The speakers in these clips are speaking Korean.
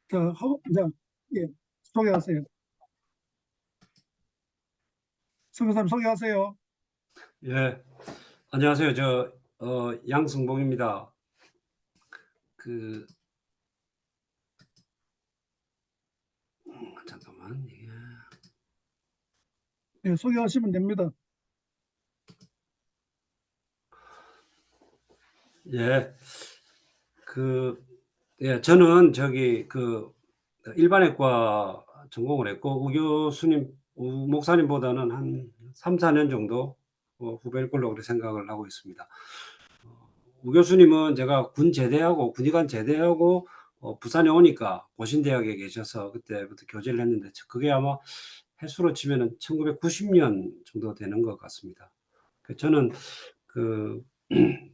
자, 예, 소개하세요. 선교사님 소개하세요. 예, 안녕하세요. 양승봉입니다. 그, 잠깐만, 이게. 예, 소개하시면 됩니다. 예, 저는 일반외과 전공을 했고, 우 목사님보다는 한 3, 4년 정도 후배일 걸로 그렇게 생각을 하고 있습니다. 우 교수님은 제가 군의관 제대하고, 부산에 오니까 보신대학에 계셔서 그때부터 교제를 했는데, 그게 아마 해수로 치면은 1990년 정도 되는 것 같습니다. 저는 그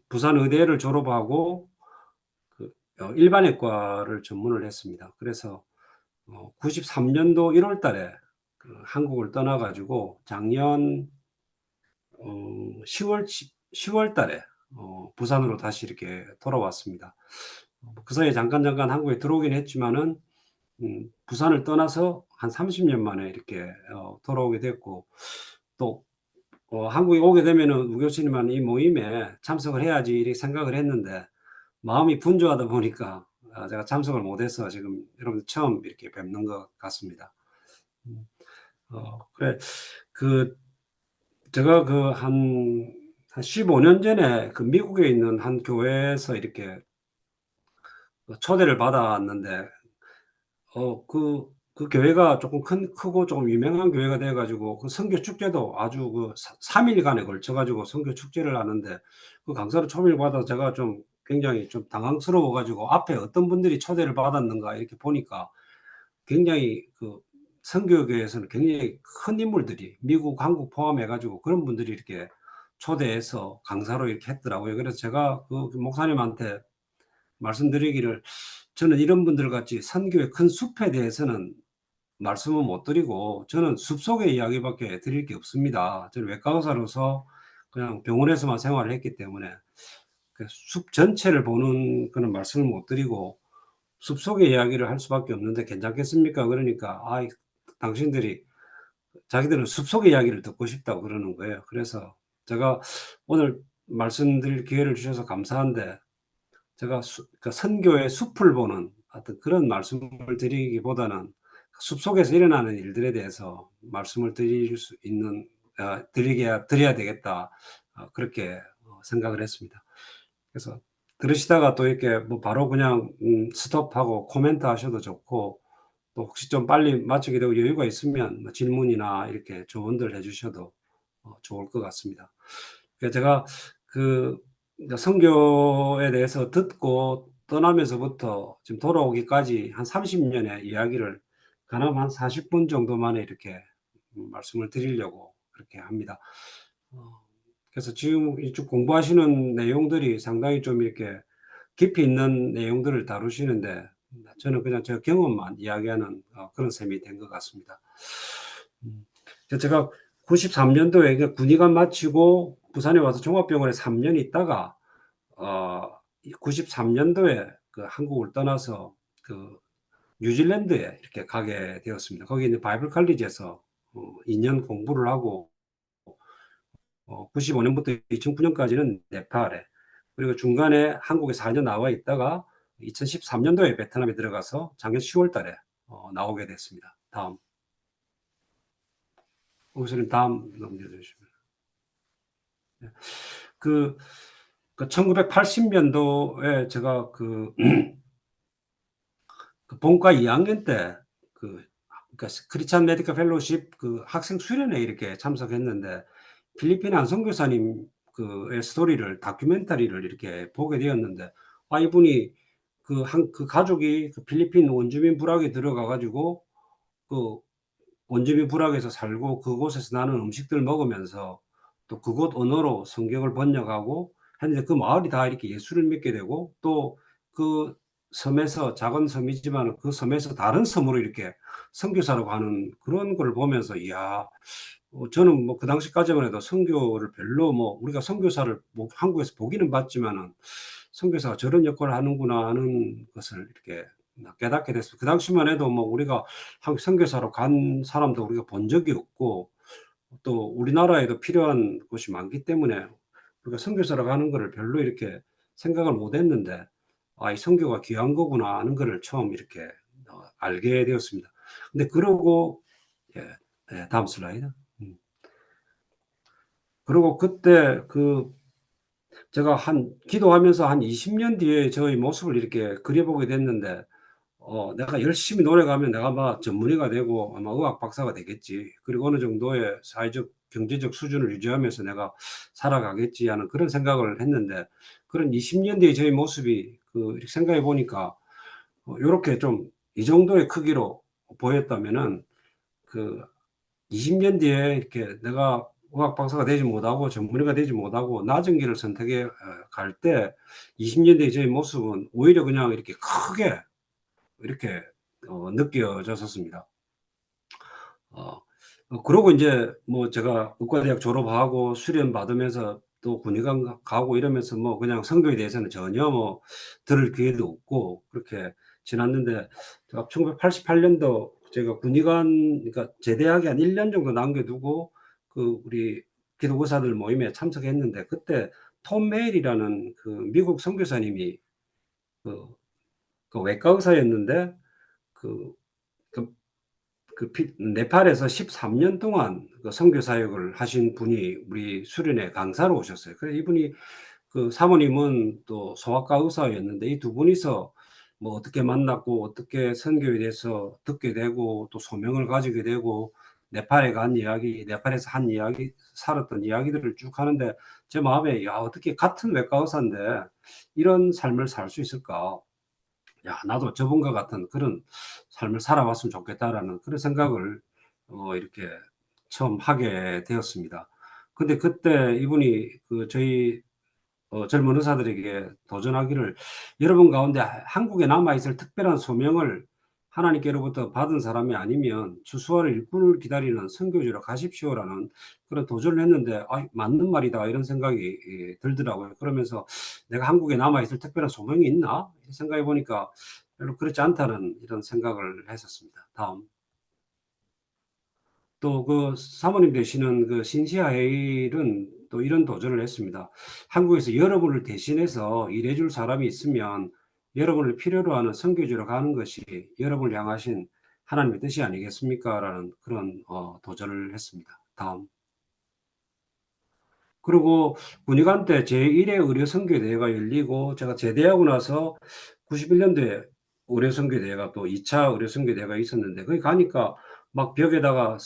부산 의대를 졸업하고 일반외과를 전문을 했습니다. 그래서 93년도 1월 달에 한국을 떠나 가지고 작년 10월 달에 부산으로 다시 이렇게 돌아왔습니다. 그 사이에 잠깐 한국에 들어오긴 했지만은 부산을 떠나서 한 30년 만에 이렇게 돌아오게 됐고, 또 한국에 오게 되면은 우 교수님한 이 모임에 참석을 해야지 이렇게 생각을 했는데, 마음이 분주하다 보니까 제가 참석을 못해서 지금 여러분들 처음 이렇게 뵙는 것 같습니다. 음, 그래, 그 제가 한 15년 전에 미국에 있는 한 교회에서 이렇게 초대를 받았는데, 그 교회가 조금 크고 조금 유명한 교회가 돼 가지고 그 선교 축제도 아주 3 일간에 걸쳐 가지고 선교 축제를 하는데, 그 강사로 초대를 받아서 제가 좀 굉장히 좀 당황스러워 가지고 앞에 어떤 분들이 초대를 받았는가 이렇게 보니까, 굉장히 선교교회에서는 굉장히 큰 인물들이 미국, 한국 포함해 가지고 그런 분들이 이렇게 초대해서 강사로 이렇게 했더라고요. 그래서 제가 그 목사님한테 말씀드리기를, 저는 이런 분들 같이 선교의 큰 숲에 대해서는 말씀은 못 드리고, 저는 숲속의 이야기밖에 드릴 게 없습니다. 저는 외과 의사로서 그냥 병원에서만 생활을 했기 때문에 그 숲 전체를 보는 그런 말씀을 못 드리고 숲속의 이야기를 할 수밖에 없는데 괜찮겠습니까? 그러니까 당신들이 자기들은 숲속의 이야기를 듣고 싶다고 그러는 거예요. 그래서 제가 오늘 말씀드릴 기회를 주셔서 감사한데, 제가 선교의 숲을 보는 어떤 그런 말씀을 드리기보다는 숲속에서 일어나는 일들에 대해서 말씀을 드릴 수 있는, 드려야 되겠다, 그렇게 생각을 했습니다. 그래서 들으시다가 또 이렇게 뭐 바로 그냥 스톱하고 코멘트 하셔도 좋고, 또 혹시 좀 빨리 마치게 되고 여유가 있으면 뭐 질문이나 이렇게 조언들 해 주셔도 좋을 것 같습니다. 제가 그 선교에 대해서 듣고 떠나면서부터 지금 돌아오기까지 한 30년의 이야기를 가능하면 한 40분 정도 만에 이렇게 말씀을 드리려고 그렇게 합니다. 어 그래서 지금 쭉 공부하시는 내용들이 상당히 좀 이렇게 깊이 있는 내용들을 다루시는데, 저는 그냥 제 경험만 이야기하는 그런 셈이 된 것 같습니다. 음. 제가 93년도에 군의관 마치고 부산에 와서 종합병원에 3년 있다가 93년도에 한국을 떠나서 뉴질랜드에 이렇게 가게 되었습니다. 거기 있는 바이블 칼리지에서 2년 공부를 하고, 95년부터 2009년까지는 네팔에, 그리고 중간에 한국에 4년 나와 있다가 2013년도에 베트남에 들어가서 작년 10월 달에 나오게 됐습니다. 다음. 교수님 다음 넘겨주시면. 네. 그, 1980년도에 제가 그 본과 2학년 때 그러니까 크리스찬 메디컬 펠로우십 학생 수련회에 이렇게 참석했는데, 필리핀 한 선교사님 의 스토리를 다큐멘터리를 이렇게 보게 되었는데, 이분이 그 가족이 필리핀 원주민 부락에 들어가 가지고 그 원주민 부락에서 살고 그곳에서 나는 음식들을 먹으면서 또 그곳 언어로 성경을 번역하고 했는데, 그 마을이 다 이렇게 예수를 믿게 되고, 또 그 섬에서, 작은 섬이지만 그 섬에서 다른 섬으로 이렇게 선교사로 가는 그런 걸 보면서, 이야, 저는 뭐 그 당시까지만 해도 선교를 별로, 뭐 우리가 선교사를 한국에서 보기는 봤지만은 '선교사가 저런 역할을 하는구나.' 하는 것을 이렇게 깨닫게 됐습니다. 그 당시만 해도 뭐 우리가 한국 선교사로 간 사람도 우리가 본 적이 없고 또 우리나라에도 필요한 곳이 많기 때문에 우리가 선교사로 가는 거를 별로 이렇게 생각을 못 했는데 이 선교가 귀한 거구나 하는 거를 처음 이렇게 알게 되었습니다. 근데 그러고 예, 다음 슬라이드. 그리고 그때 제가 기도하면서 한 20년 뒤에 저의 모습을 이렇게 그려보게 됐는데 내가 열심히 노력하면 내가 아마 전문의가 되고 아마 의학 박사가 되겠지. 그리고 어느 정도의 사회적, 경제적 수준을 유지하면서 내가 살아가겠지 하는 그런 생각을 했는데 그런 20년 뒤에 저의 모습이 이렇게 생각해 보니까 요렇게 좀 이 정도의 크기로 보였다면은 20년 뒤에 이렇게 내가 의학 박사가 되지 못하고 전문의가 되지 못하고 낮은 길을 선택해 갈 때 20년 뒤에 저의 모습은 오히려 그냥 이렇게 크게 이렇게 느껴졌었습니다. 그러고 이제 뭐 제가 의과대학 졸업하고 수련 받으면서 또 군의관 가고 이러면서 뭐 그냥 선교에 대해서는 전혀 뭐 들을 기회도 없고 그렇게 지났는데 제가 1988년도 제가 군의관 그러니까 제대하기 한 1년 정도 남겨두고 우리 기독 의사들 모임에 참석했는데 그때 톰 메일이라는 미국 선교사님이 그 외과 의사였는데 그 그 네팔에서 13년 동안 선교 사역을 하신 분이 우리 수련회 강사로 오셨어요. 그래서 이분이 사모님은 또 소아과 의사였는데 이 두 분이서 뭐 어떻게 만났고 어떻게 선교에 대해서 듣게 되고 또 소명을 가지게 되고 네팔에 간 이야기, 네팔에서 한 이야기, 살았던 이야기들을 쭉 하는데 제 마음에 야, 어떻게 같은 외과 의사인데 이런 삶을 살 수 있을까? 야, 나도 저분과 같은 그런 삶을 살아봤으면 좋겠다라는 그런 생각을 이렇게 처음 하게 되었습니다. 근데 그때 이분이 저희 젊은 의사들에게 도전하기를 여러분 가운데 한국에 남아있을 특별한 소명을 하나님께로부터 받은 사람이 아니면 추수할 일꾼을 기다리는 선교지로 가십시오라는 그런 도전을 했는데 맞는 말이다 이런 생각이 들더라고요. 그러면서 내가 한국에 남아있을 특별한 소명이 있나 생각해 보니까 별로 그렇지 않다는 이런 생각을 했었습니다. 다음. 또 사모님 되시는 신시아 헤일은 또 이런 도전을 했습니다. 한국에서 여러분을 대신해서 일해줄 사람이 있으면 여러분을 필요로 하는 선교지로 가는 것이 여러분을 향하신 하나님의 뜻이 아니겠습니까? 라는 그런 도전을 했습니다. 다음. 그리고 군의관 때 제1회 의료선교대회가 열리고 제가 제대하고 나서 91년도에 의료선교대회가 또 2차 의료선교대회가 있었는데 거기 가니까 막 벽에다가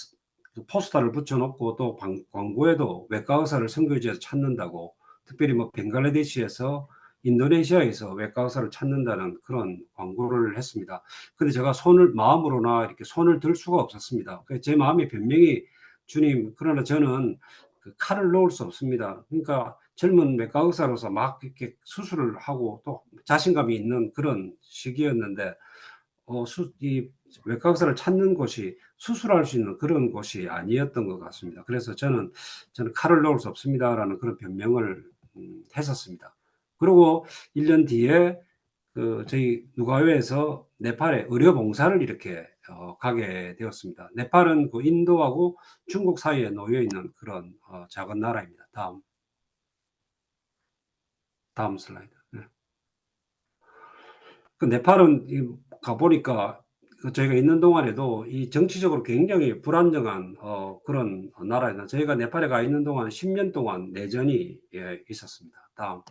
포스터를 붙여놓고 또 광고에도 외과 의사를 선교지에서 찾는다고 특별히 뭐 벵갈라데시에서 인도네시아에서 외과 의사를 찾는다는 그런 광고를 했습니다. 근데 제가 마음으로나 이렇게 손을 들 수가 없었습니다. 제 마음의 변명이 주님, 그러나 저는 칼을 놓을 수 없습니다. 그러니까 젊은 외과 의사로서 막 이렇게 수술을 하고 또 자신감이 있는 그런 시기였는데 이 외과 의사를 찾는 곳이 수술할 수 있는 그런 곳이 아니었던 것 같습니다. 그래서 저는 칼을 놓을 수 없습니다라는 그런 변명을 했었습니다. 그리고 1년 뒤에 저희 누가회에서 네팔에 의료 봉사를 이렇게 가게 되었습니다. 네팔은 인도하고 중국 사이에 놓여 있는 그런 작은 나라입니다. 다음 슬라이드. 네. 네팔은 가보니까 저희가 있는 동안에도 이 정치적으로 굉장히 불안정한 그런 나라입니다. 저희가 네팔에 가 있는 동안 10년 동안 내전이 있었습니다. 다음.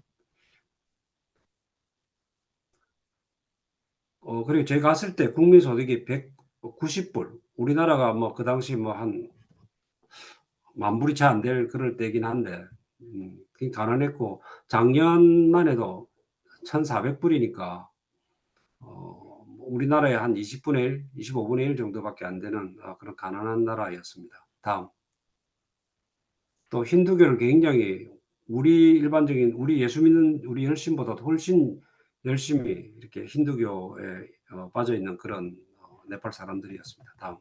그리고 저희 갔을 때 국민소득이 190불, 우리나라가 뭐 그 당시 뭐 한 만 불이 채 안 될 그럴 때긴 한데, 굉장히 가난했고, 작년만 해도 1,400불이니까, 우리나라의 한 20분의 1, 25분의 1 정도밖에 안 되는 그런 가난한 나라였습니다. 다음. 또 힌두교를 굉장히 일반적인 우리 예수 믿는 우리 열심보다 훨씬 열심히 이렇게 힌두교에 빠져 있는 그런 네팔 사람들이었습니다. 다음.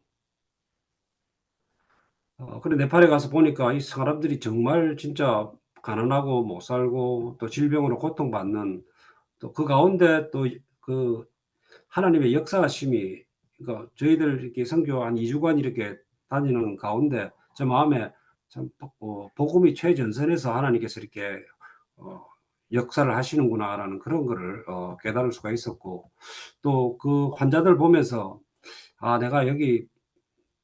그래 네팔에 가서 보니까 이 사람들이 정말 진짜 가난하고 못 살고 또 질병으로 고통받는 또 그 가운데 또 하나님의 역사하심이, 그러니까 저희들 이렇게 선교 한 2주간 이렇게 다니는 가운데 제 마음에 참 복음이 최전선에서 하나님께서 이렇게 역사를 하시는구나라는 그런 거를 깨달을 수가 있었고, 또 그 환자들 보면서 아, 내가 여기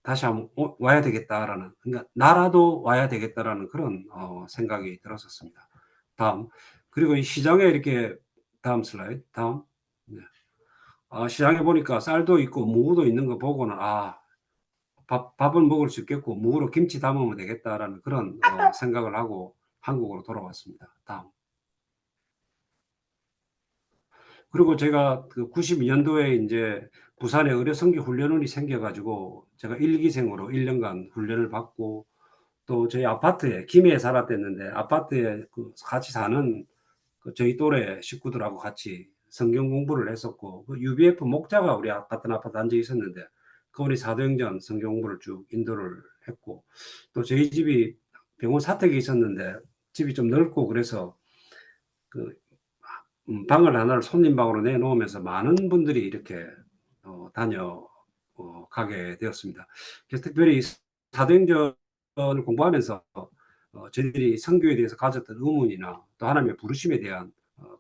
다시 한번 와야 되겠다라는, 그러니까 나라도 와야 되겠다라는 그런 생각이 들었었습니다. 다음. 그리고 이 시장에 이렇게, 다음 슬라이드, 다음. 네. 시장에 보니까 쌀도 있고 무도 있는 거 보고는 밥을 먹을 수 있겠고 무로 김치 담으면 되겠다라는 그런 생각을 하고 한국으로 돌아왔습니다. 다음. 그리고 제가 그 92년도에 이제 부산에 의료 선교 훈련원이 생겨가지고 제가 1기생으로 1년간 훈련을 받고, 또 저희 아파트에 김해에 살았댔는데 아파트에 그 같이 사는 그 저희 또래 식구들하고 같이 성경 공부를 했었고, 그 UBF 목자가 우리 같은 아파트 앉아 있었는데 그분이 사도행전 성경 공부를 쭉 인도를 했고, 또 저희 집이 병원 사택에 있었는데 집이 좀 넓고 그래서 그 방을 하나를 손님 방으로 내놓으면서 많은 분들이 이렇게 다녀 가게 되었습니다. 그래서 특별히 사도행전을 공부하면서 저희들이 선교에 대해서 가졌던 의문이나 또 하나님의 부르심에 대한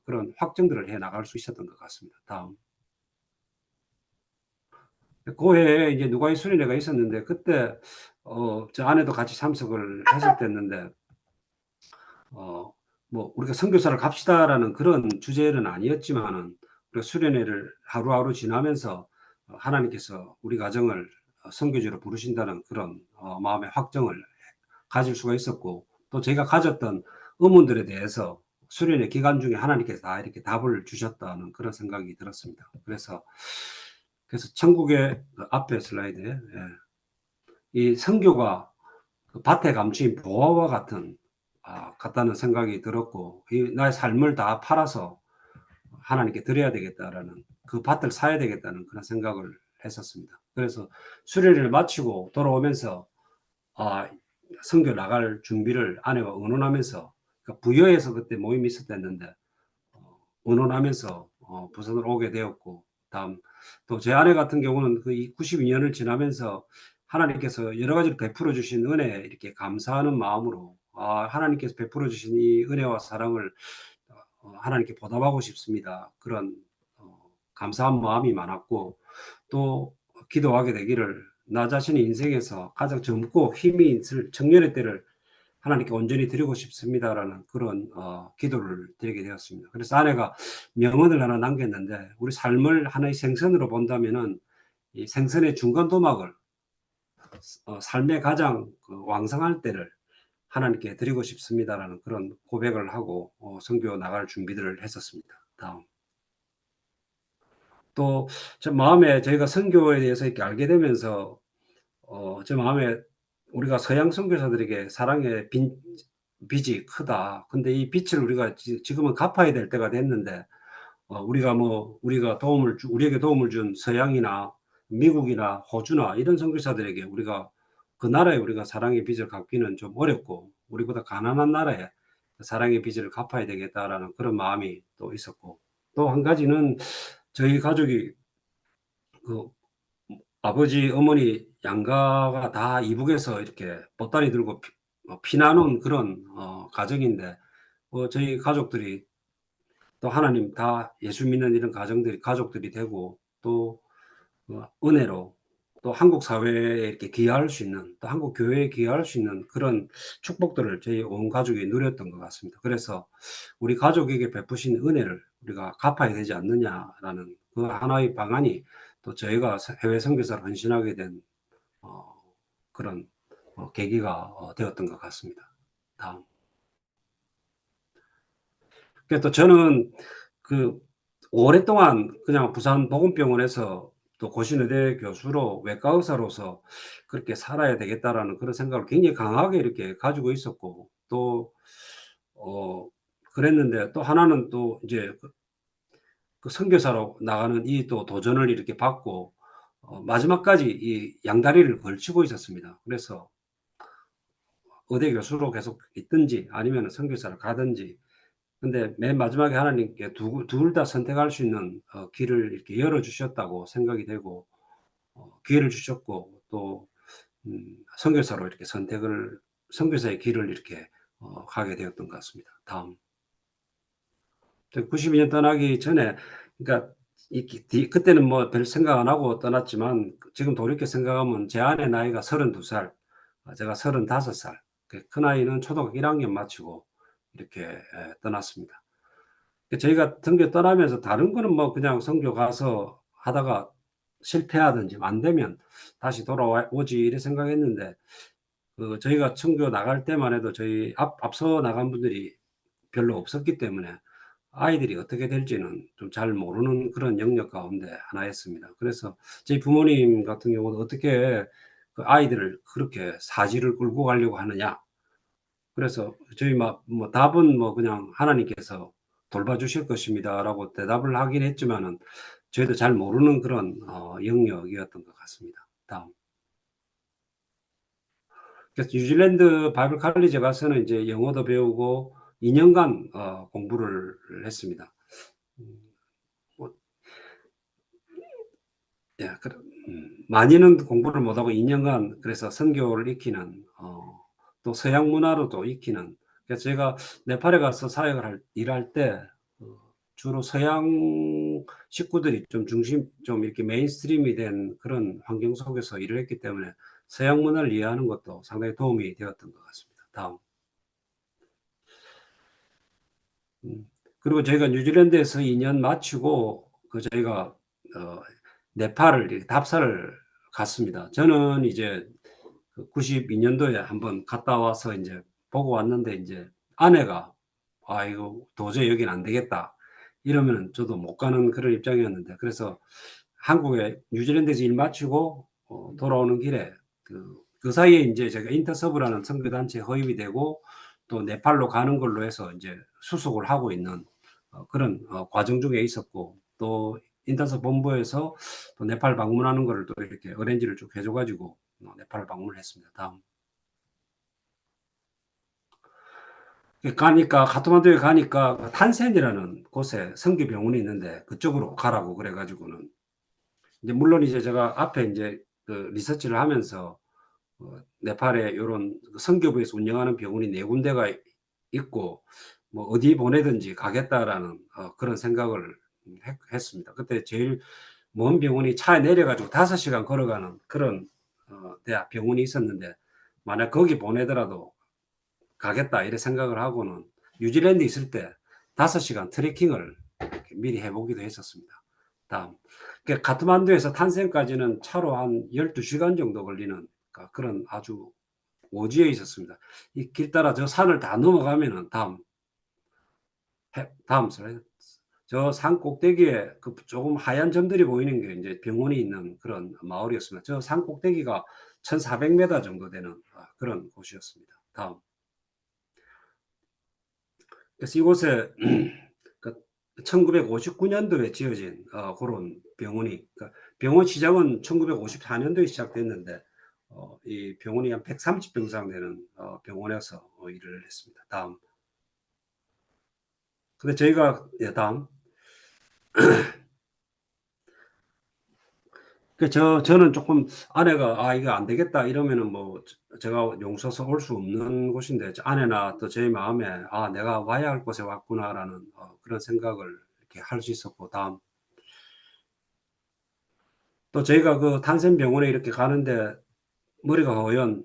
그런 확정들을 해 나갈 수 있었던 것 같습니다. 다음. 그 해에 이제 누가의 수련회가 있었는데 그때 저 아내도 같이 참석을 했었댔는데 뭐 우리가 선교사를 갑시다라는 그런 주제는 아니었지만은 우리가 수련회를 하루하루 지나면서 하나님께서 우리 가정을 선교지로 부르신다는 그런 마음의 확정을 가질 수가 있었고, 또 제가 가졌던 의문들에 대해서 수련회 기간 중에 하나님께서 다 이렇게 답을 주셨다는 그런 생각이 들었습니다. 그래서 천국의 그 앞에 슬라이드에 이 선교가 그 밭에 감추인 보화와 같다는 생각이 들었고, 이 나의 삶을 다 팔아서 하나님께 드려야 되겠다라는, 그 밭을 사야 되겠다는 그런 생각을 했었습니다. 그래서 수련회를 마치고 돌아오면서 선교 나갈 준비를 아내와 의논하면서, 그러니까 부여에서 그때 모임이 있었댔는데 의논하면서 부산으로 오게 되었고, 다음 또 제 아내 같은 경우는 그 92년을 지나면서 하나님께서 여러 가지로 베풀어 주신 은혜에 이렇게 감사하는 마음으로 하나님께서 베풀어 주신 이 은혜와 사랑을 하나님께 보답하고 싶습니다. 그런 감사한 마음이 많았고, 또 기도하게 되기를 나 자신의 인생에서 가장 젊고 힘이 있을 청년의 때를 하나님께 온전히 드리고 싶습니다라는 그런 기도를 드리게 되었습니다. 그래서 아내가 명언을 하나 남겼는데, 우리 삶을 하나의 생선으로 본다면은 이 생선의 중간 도막을 삶의 가장 그 왕성할 때를 하나님께 드리고 싶습니다라는 그런 고백을 하고 선교 나갈 준비들을 했었습니다. 다음. 또 제 마음에 저희가 선교에 대해서 이렇게 알게 되면서 제 마음에 우리가 서양 선교사들에게 사랑의 빚이 크다. 근데 이 빚을 우리가 지금은 갚아야 될 때가 됐는데 우리에게 도움을 준 서양이나 미국이나 호주나 이런 선교사들에게 우리가 그 나라에 우리가 사랑의 빚을 갚기는 좀 어렵고, 우리보다 가난한 나라에 사랑의 빚을 갚아야 되겠다라는 그런 마음이 또 있었고, 또 한 가지는 저희 가족이 그 아버지, 어머니 양가가 다 이북에서 이렇게 보따리 들고 피난 온 그런 가정인데, 저희 가족들이 또 하나님 다 예수 믿는 이런 가족들이 되고, 또 은혜로 또 한국 사회에 이렇게 기여할 수 있는, 또 한국 교회에 기여할 수 있는 그런 축복들을 저희 온 가족이 누렸던 것 같습니다. 그래서 우리 가족에게 베푸신 은혜를 우리가 갚아야 되지 않느냐라는 그 하나의 방안이 또 저희가 해외 선교사로 헌신하게 된 그런 계기가 되었던 것 같습니다. 다음. 그래서 또 저는 그 오랫동안 그냥 부산 보건병원에서 또 고신의대 교수로 외과 의사로서 그렇게 살아야 되겠다라는 그런 생각을 굉장히 강하게 이렇게 가지고 있었고, 또 그랬는데, 또 하나는 또 이제 그 선교사로 나가는 이 또 도전을 이렇게 받고 마지막까지 이 양다리를 걸치고 있었습니다. 그래서 의대 교수로 계속 있든지 아니면 선교사를 가든지 근데 맨 마지막에 하나님께 둘 다 선택할 수 있는 길을 이렇게 열어 주셨다고 생각이 되고, 기회를 주셨고, 또 선교사로 이렇게 선교사의 길을 이렇게 가게 되었던 것 같습니다. 다음. 92년 떠나기 전에, 그러니까 그때는 뭐 별 생각 안 하고 떠났지만, 지금 돌이켜 생각하면 제 아내 나이가 32살, 제가 35살, 큰아이는 초등학교 1학년 마치고 이렇게 떠났습니다. 저희가 선교 떠나면서 다른 거는 뭐 그냥 선교 가서 하다가 실패하든지 안 되면 다시 돌아오지 이래 생각했는데, 저희가 선교 나갈 때만 해도 저희 앞서 나간 분들이 별로 없었기 때문에 아이들이 어떻게 될지는 좀 잘 모르는 그런 영역 가운데 하나였습니다. 그래서 저희 부모님 같은 경우는 어떻게 그 아이들을 그렇게 사지를 끌고 가려고 하느냐. 그래서 저희 뭐 답은 뭐 그냥 하나님께서 돌봐주실 것입니다라고 대답을 하긴 했지만은 저희도 잘 모르는 그런 영역이었던 것 같습니다. 다음. 그래서 뉴질랜드 바이블 칼리지 가서는 이제 영어도 배우고 2년간 공부를 했습니다. 음, 뭐, 예, 많이는 공부를 못하고 2년간 그래서 선교를 익히는, 또 서양 문화로도 익히는. 그래서 제가 네팔에 가서 사역을 일할 때 주로 서양 식구들이 좀 이렇게 메인스트림이 된 그런 환경 속에서 일을 했기 때문에 서양 문화를 이해하는 것도 상당히 도움이 되었던 것 같습니다. 다음. 음. 그리고 저희가 뉴질랜드에서 2년 마치고 저희가 어 네팔을 이렇게 답사를 갔습니다. 저는 이제 92년도에 한번 갔다 와서 인제 보고 왔는데, 인제 아내가 "아 이거 도저히 여긴 안 되겠다." 이러면은 저도 못 가는 그런 입장이었는데, 그래서 한국에 뉴질랜드에서 일 마치고 돌아오는 길에 그 사이에 인제 제가 인터서브라는 선교단체에 허입이 되고 또 네팔로 가는 걸로 해서 인제 수속을 하고 있는 그런 과정 중에 있었고, 또 인터서 본부에서 또 네팔 방문하는 거를 또 이렇게 어레인지를 쭉 해줘 가지고 네팔을 방문을 했습니다. 다음. 가니까 카트만두에 가니까 탄센이라는 곳에 선교 병원이 있는데 그쪽으로 가라고 그래 가지고는, 이제 물론 이제 제가 앞에 인제 리서치를 하면서 네팔에 요런 선교부에서 운영하는 병원이 4 군데가 있고 뭐 어디 보내든지 가겠다라는 그런 생각을 했습니다. 그때 제일 먼 병원이 차에 내려 가지고 5 시간 걸어가는 그런 대학 병원이 있었는데, 만약 거기 보내더라도 가겠다 이래 생각을 하고는 뉴질랜드에 있을 때 5 시간 트레킹을 이렇게 미리 해 보기도 했었습니다. 다음. 카트만두에서 탄센까지는 차로 한 12 시간 정도 걸리는 그런 아주 오지에 있었습니다. 이 길 따라 저 산을 다 넘어가면은 다음 슬라이드. 저 산 꼭대기에 그 조금 하얀 점들이 보이는 게 인제 병원이 있는 그런 마을이었습니다. 저 산 꼭대기가 1,400 미터 정도 되는 그런 곳이었습니다. 다음. 그래서 이곳에 그 1959 년도에 지어진 고런 병원이, 그러니까 병원 시작은 1954 년도에 시작됐는데 이 병원이 한 130 병상 되는 병원에서 일을 했습니다. 다음. 근데 저희가, 예, 다음. 저는 조금 아내가 '아 이거 안 되겠다.' 이러면은 뭐 제가 용서서 올 수 없는 곳인데, 아내나 또 제 마음에 '아 내가 와야 할 곳에 왔구나.'라는 그런 생각을 이렇게 할 수 있었고, 다음. 또 저희가 그 탄센병원에 이렇게 가는데 머리가 허연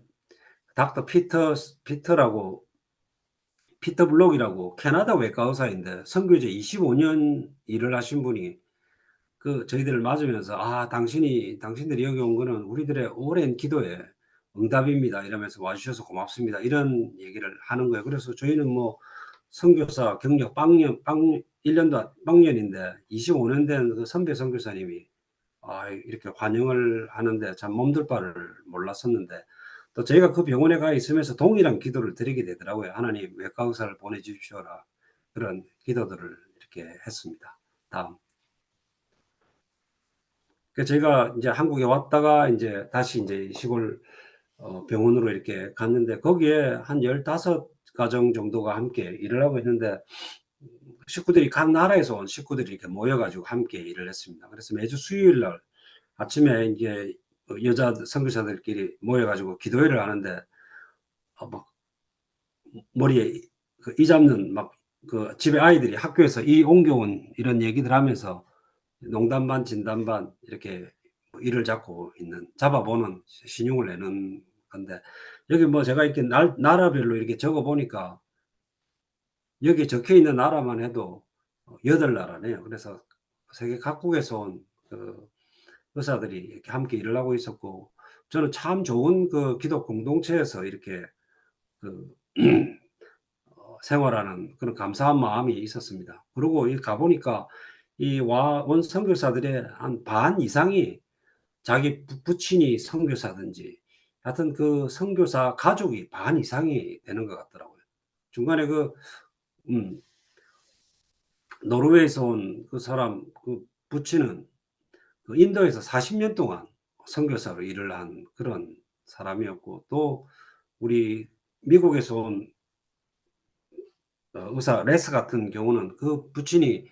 닥터 피터라고, 피터 블록이라고 캐나다 외과 의사인데 선교제 25년 일을 하신 분이 저희들을 맞으면서 "아 당신들이 여기 온 거는 우리들의 오랜 기도의 응답입니다." 이러면서 "와 주셔서 고맙습니다." 이런 얘기를 하는 거예요. 그래서 저희는 뭐 선교사 경력 빵 1 년도 빵년인데 25년 된 그 선배 선교사님이 이렇게 환영을 하는데 참 몸둘 바를 몰랐었는데, 또 저희가 그 병원에 가 있으면서 동일한 기도를 드리게 되더라고요. "하나님 외과 의사를 보내 주십시오라." 그런 기도들을 이렇게 했습니다. 다음. 제가 인제 한국에 왔다가 인제 다시 인제 시골 병원으로 이렇게 갔는데, 거기에 한 15 가정 정도가 함께 일을 하고 있는데, 식구들이 각 나라에서 온 식구들이 이렇게 모여가지고 함께 일을 했습니다. 그래서 매주 수요일 날 아침에 이제 여자 선교사들끼리 모여가지고 기도회를 하는데 막 머리에 그 이 잡는 막 그 집에 아이들이 학교에서 이 옮겨온 이런 얘기들 하면서 농담 반 진담 반 이렇게 뭐 이를 잡고 있는 잡아보는 신용을 내는 건데 여기 뭐 제가 이렇게 나라별로 이렇게 적어 보니까 여기에 적혀 있는 나라만 해도 8나라네요. 그래서 세계 각국에서 온 의사들이 이렇게 함께 일을 하고 있었고 저는 참 좋은 그 기독 공동체에서 이렇게 그 생활하는 그런 감사한 마음이 있었습니다. 그리고 이 가 보니까 이 온 선교사들의 한 반 이상이 자기 부친이 선교사든지 하여튼 그 선교사 가족이 반 이상이 되는 것 같더라고요. 중간에 음 노르웨이에서 온 그 사람 그 부친은 그 인도에서 40년 동안 선교사로 일을 한 그런 사람이었고 또 우리 미국에서 온 의사 레스 같은 경우는 그 부친이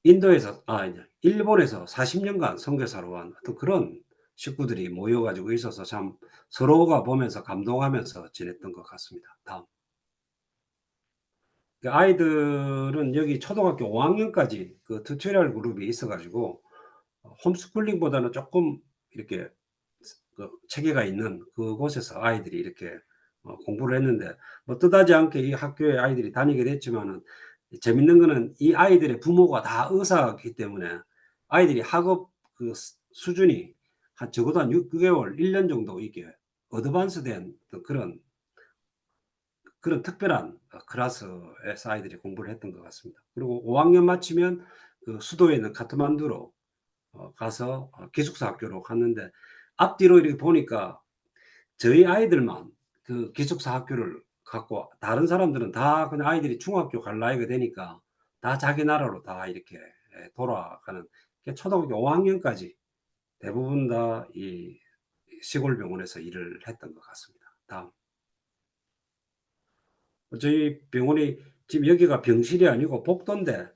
인도에서 이제 일본에서 40년간 선교사로 한 어떤 그런 식구들이 모여 가지고 있어서 참 서로가 보면서 감동하면서 지냈던 것 같습니다. 다음. 그 아이들은 여기 초등학교 5 학년까지 그 튜토리얼 그룹이 있어 가지고 홈스쿨링보다는 쪼끔 이렇게 그 체계가 있는 그곳에서 아이들이 이렇게 공부를 했는데 뭐 뜻하지 않게 이 학교에 아이들이 다니게 됐지만은 재밌는 거는 이 아이들의 부모가 다 의사이기 때문에 아이들이 학업 그 수준이 한 적어도 한 6 개월 1년 정도 이게 어드밴스된 어떤 그런 특별한 클래스에서 아이들이 공부를 했던 것 같습니다. 그리고 5 학년 마치면 그 수도에 있는 카트만두로 가서 기숙사 학교로 갔는데 앞뒤로 이렇게 보니까 저희 아이들만 그 기숙사 학교를 갔고 다른 사람들은 다 그냥 아이들이 중학교 갈 나이가 되니까 다 자기 나라로 다 이렇게 돌아가는 초등학교 5 학년까지 대부분 다 이 시골 병원에서 일을 했던 것 같습니다. 다음. 저희 병원이 지금 여기가 병실이 아니고 복도인데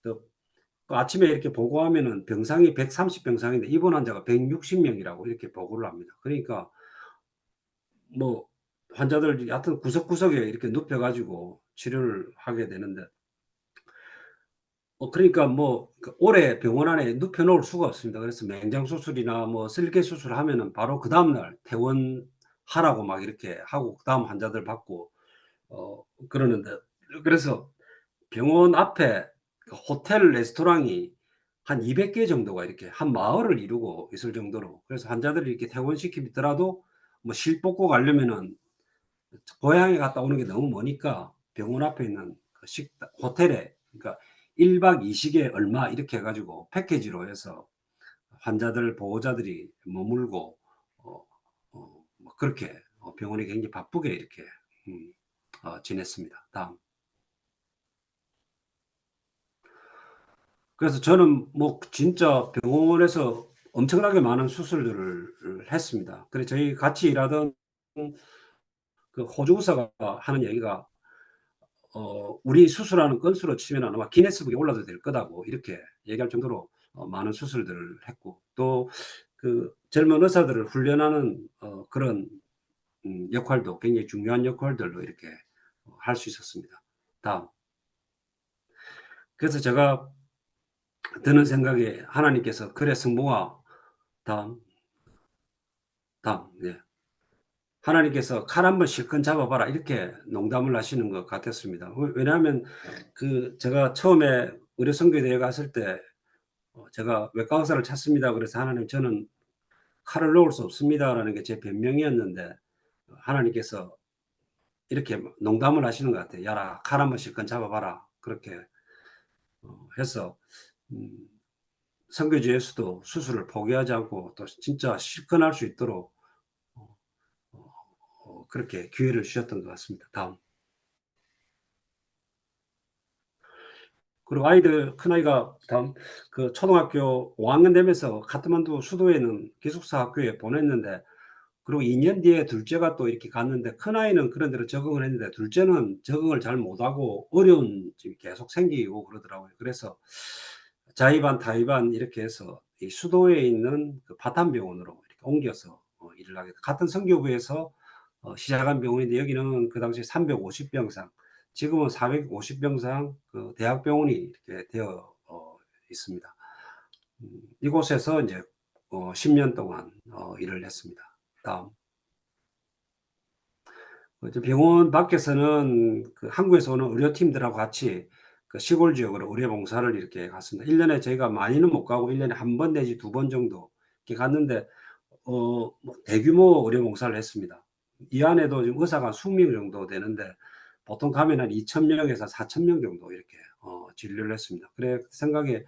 그 아침에 이렇게 보고하면은 병상이 130 병상인데 입원 환자가 160 명이라고 이렇게 보고를 합니다. 그러니까 뭐 환자들 하여튼 구석구석에 이렇게 눕혀 가지고 치료를 하게 되는데 그러니까 뭐 오래 병원 안에 눕혀 놓을 수가 없습니다. 그래서 맹장 수술이나 뭐 슬개 수술하면은 바로 그다음 날 퇴원하라고 막 이렇게 하고 그다음 환자들 받고 그러는데 그래서 병원 앞에 그 호텔 레스토랑이 한 200개 정도가 이렇게 한 마을을 이루고 있을 정도로 그래서 환자들을 이렇게 퇴원시키더라도 뭐 실 뽑고 가려면은 고향에 갔다 오는 게 너무 머니까 병원 앞에 있는 그 식당 호텔에 그러니까 1박 2 식에 얼마 이렇게 해 가지고 패키지로 해서 환자들 보호자들이 머물고 뭐 그렇게 병원이 굉장히 바쁘게 이렇게 음 지냈습니다. 다음. 그래서 저는 뭐 진짜 병원에서 엄청나게 많은 수술들을 했습니다. 그래서 저희 같이 일하던 그 호주 의사가 하는 얘기가 "우리 수술하는 건수로 치면 아마 기네스북에 올라도 될 거다."고 이렇게 얘기할 정도로 많은 수술들을 했고 또 그 젊은 의사들을 훈련하는 그런 역할도 굉장히 중요한 역할들로 이렇게 할 수 있었습니다. 다음. 그래서 제가 드는 생각이 하나님께서 "그래 성봉아" 다음, 다음. 네. 하나님께서 "칼 한번 실컷 잡아 봐라." 이렇게 농담을 하시는 것 같았습니다. 왜냐하면 제가 처음에 의료 선교대회 갔을 때 제가 "외과 의사를 찾습니다." 그래서 "하나님 저는 칼을 놓을 수 없습니다."라는 게 제 변명이었는데 하나님께서 이렇게 농담을 하시는 것 같아요. "야라 칼 한번 실컷 잡아 봐라." 그렇게 해서 음 선교지에서도 수술을 포기하지 않고 또 진짜 실컷 할 수 있도록 어 그렇게 기회를 주셨던 것 같습니다. 다음. 그리고 아이들 큰아이가 다음 초등학교 5 학년 되면서 카트만두 수도에 있는 기숙사 학교에 보냈는데 그리고 2년 뒤에 둘째가 또 이렇게 갔는데 큰아이는 그런 대로 적응을 했는데 둘째는 적응을 잘 못하고 어려운 점이 계속 생기고 그러더라고요. 그래서 자의반 타의반 이렇게 해서 이 수도에 있는 그 바탄병원으로 이렇게 옮겨서 일을 하게 같은 성교부에서 시작한 병원인데 여기는 그 당시에 350병상, 지금은 450병상 그 대학병원이 이렇게 되어 있습니다. 이곳에서 이제 10년 동안 일을 했습니다. 다음. 병원 밖에서는 그 한국에서 오는 의료팀들하고 같이 그 시골 지역으로 의료 봉사를 이렇게 갔습니다. 1년에 저희가 많이는 못 가고 1년에 한 번 내지 두 번 정도 이렇게 갔는데 뭐 대규모 의료 봉사를 했습니다. 이 안에도 지금 의사가 한 20명 정도 되는데 보통 가면 한 2,000명에서 4,000명 정도 이렇게 진료를 했습니다. 그래 생각에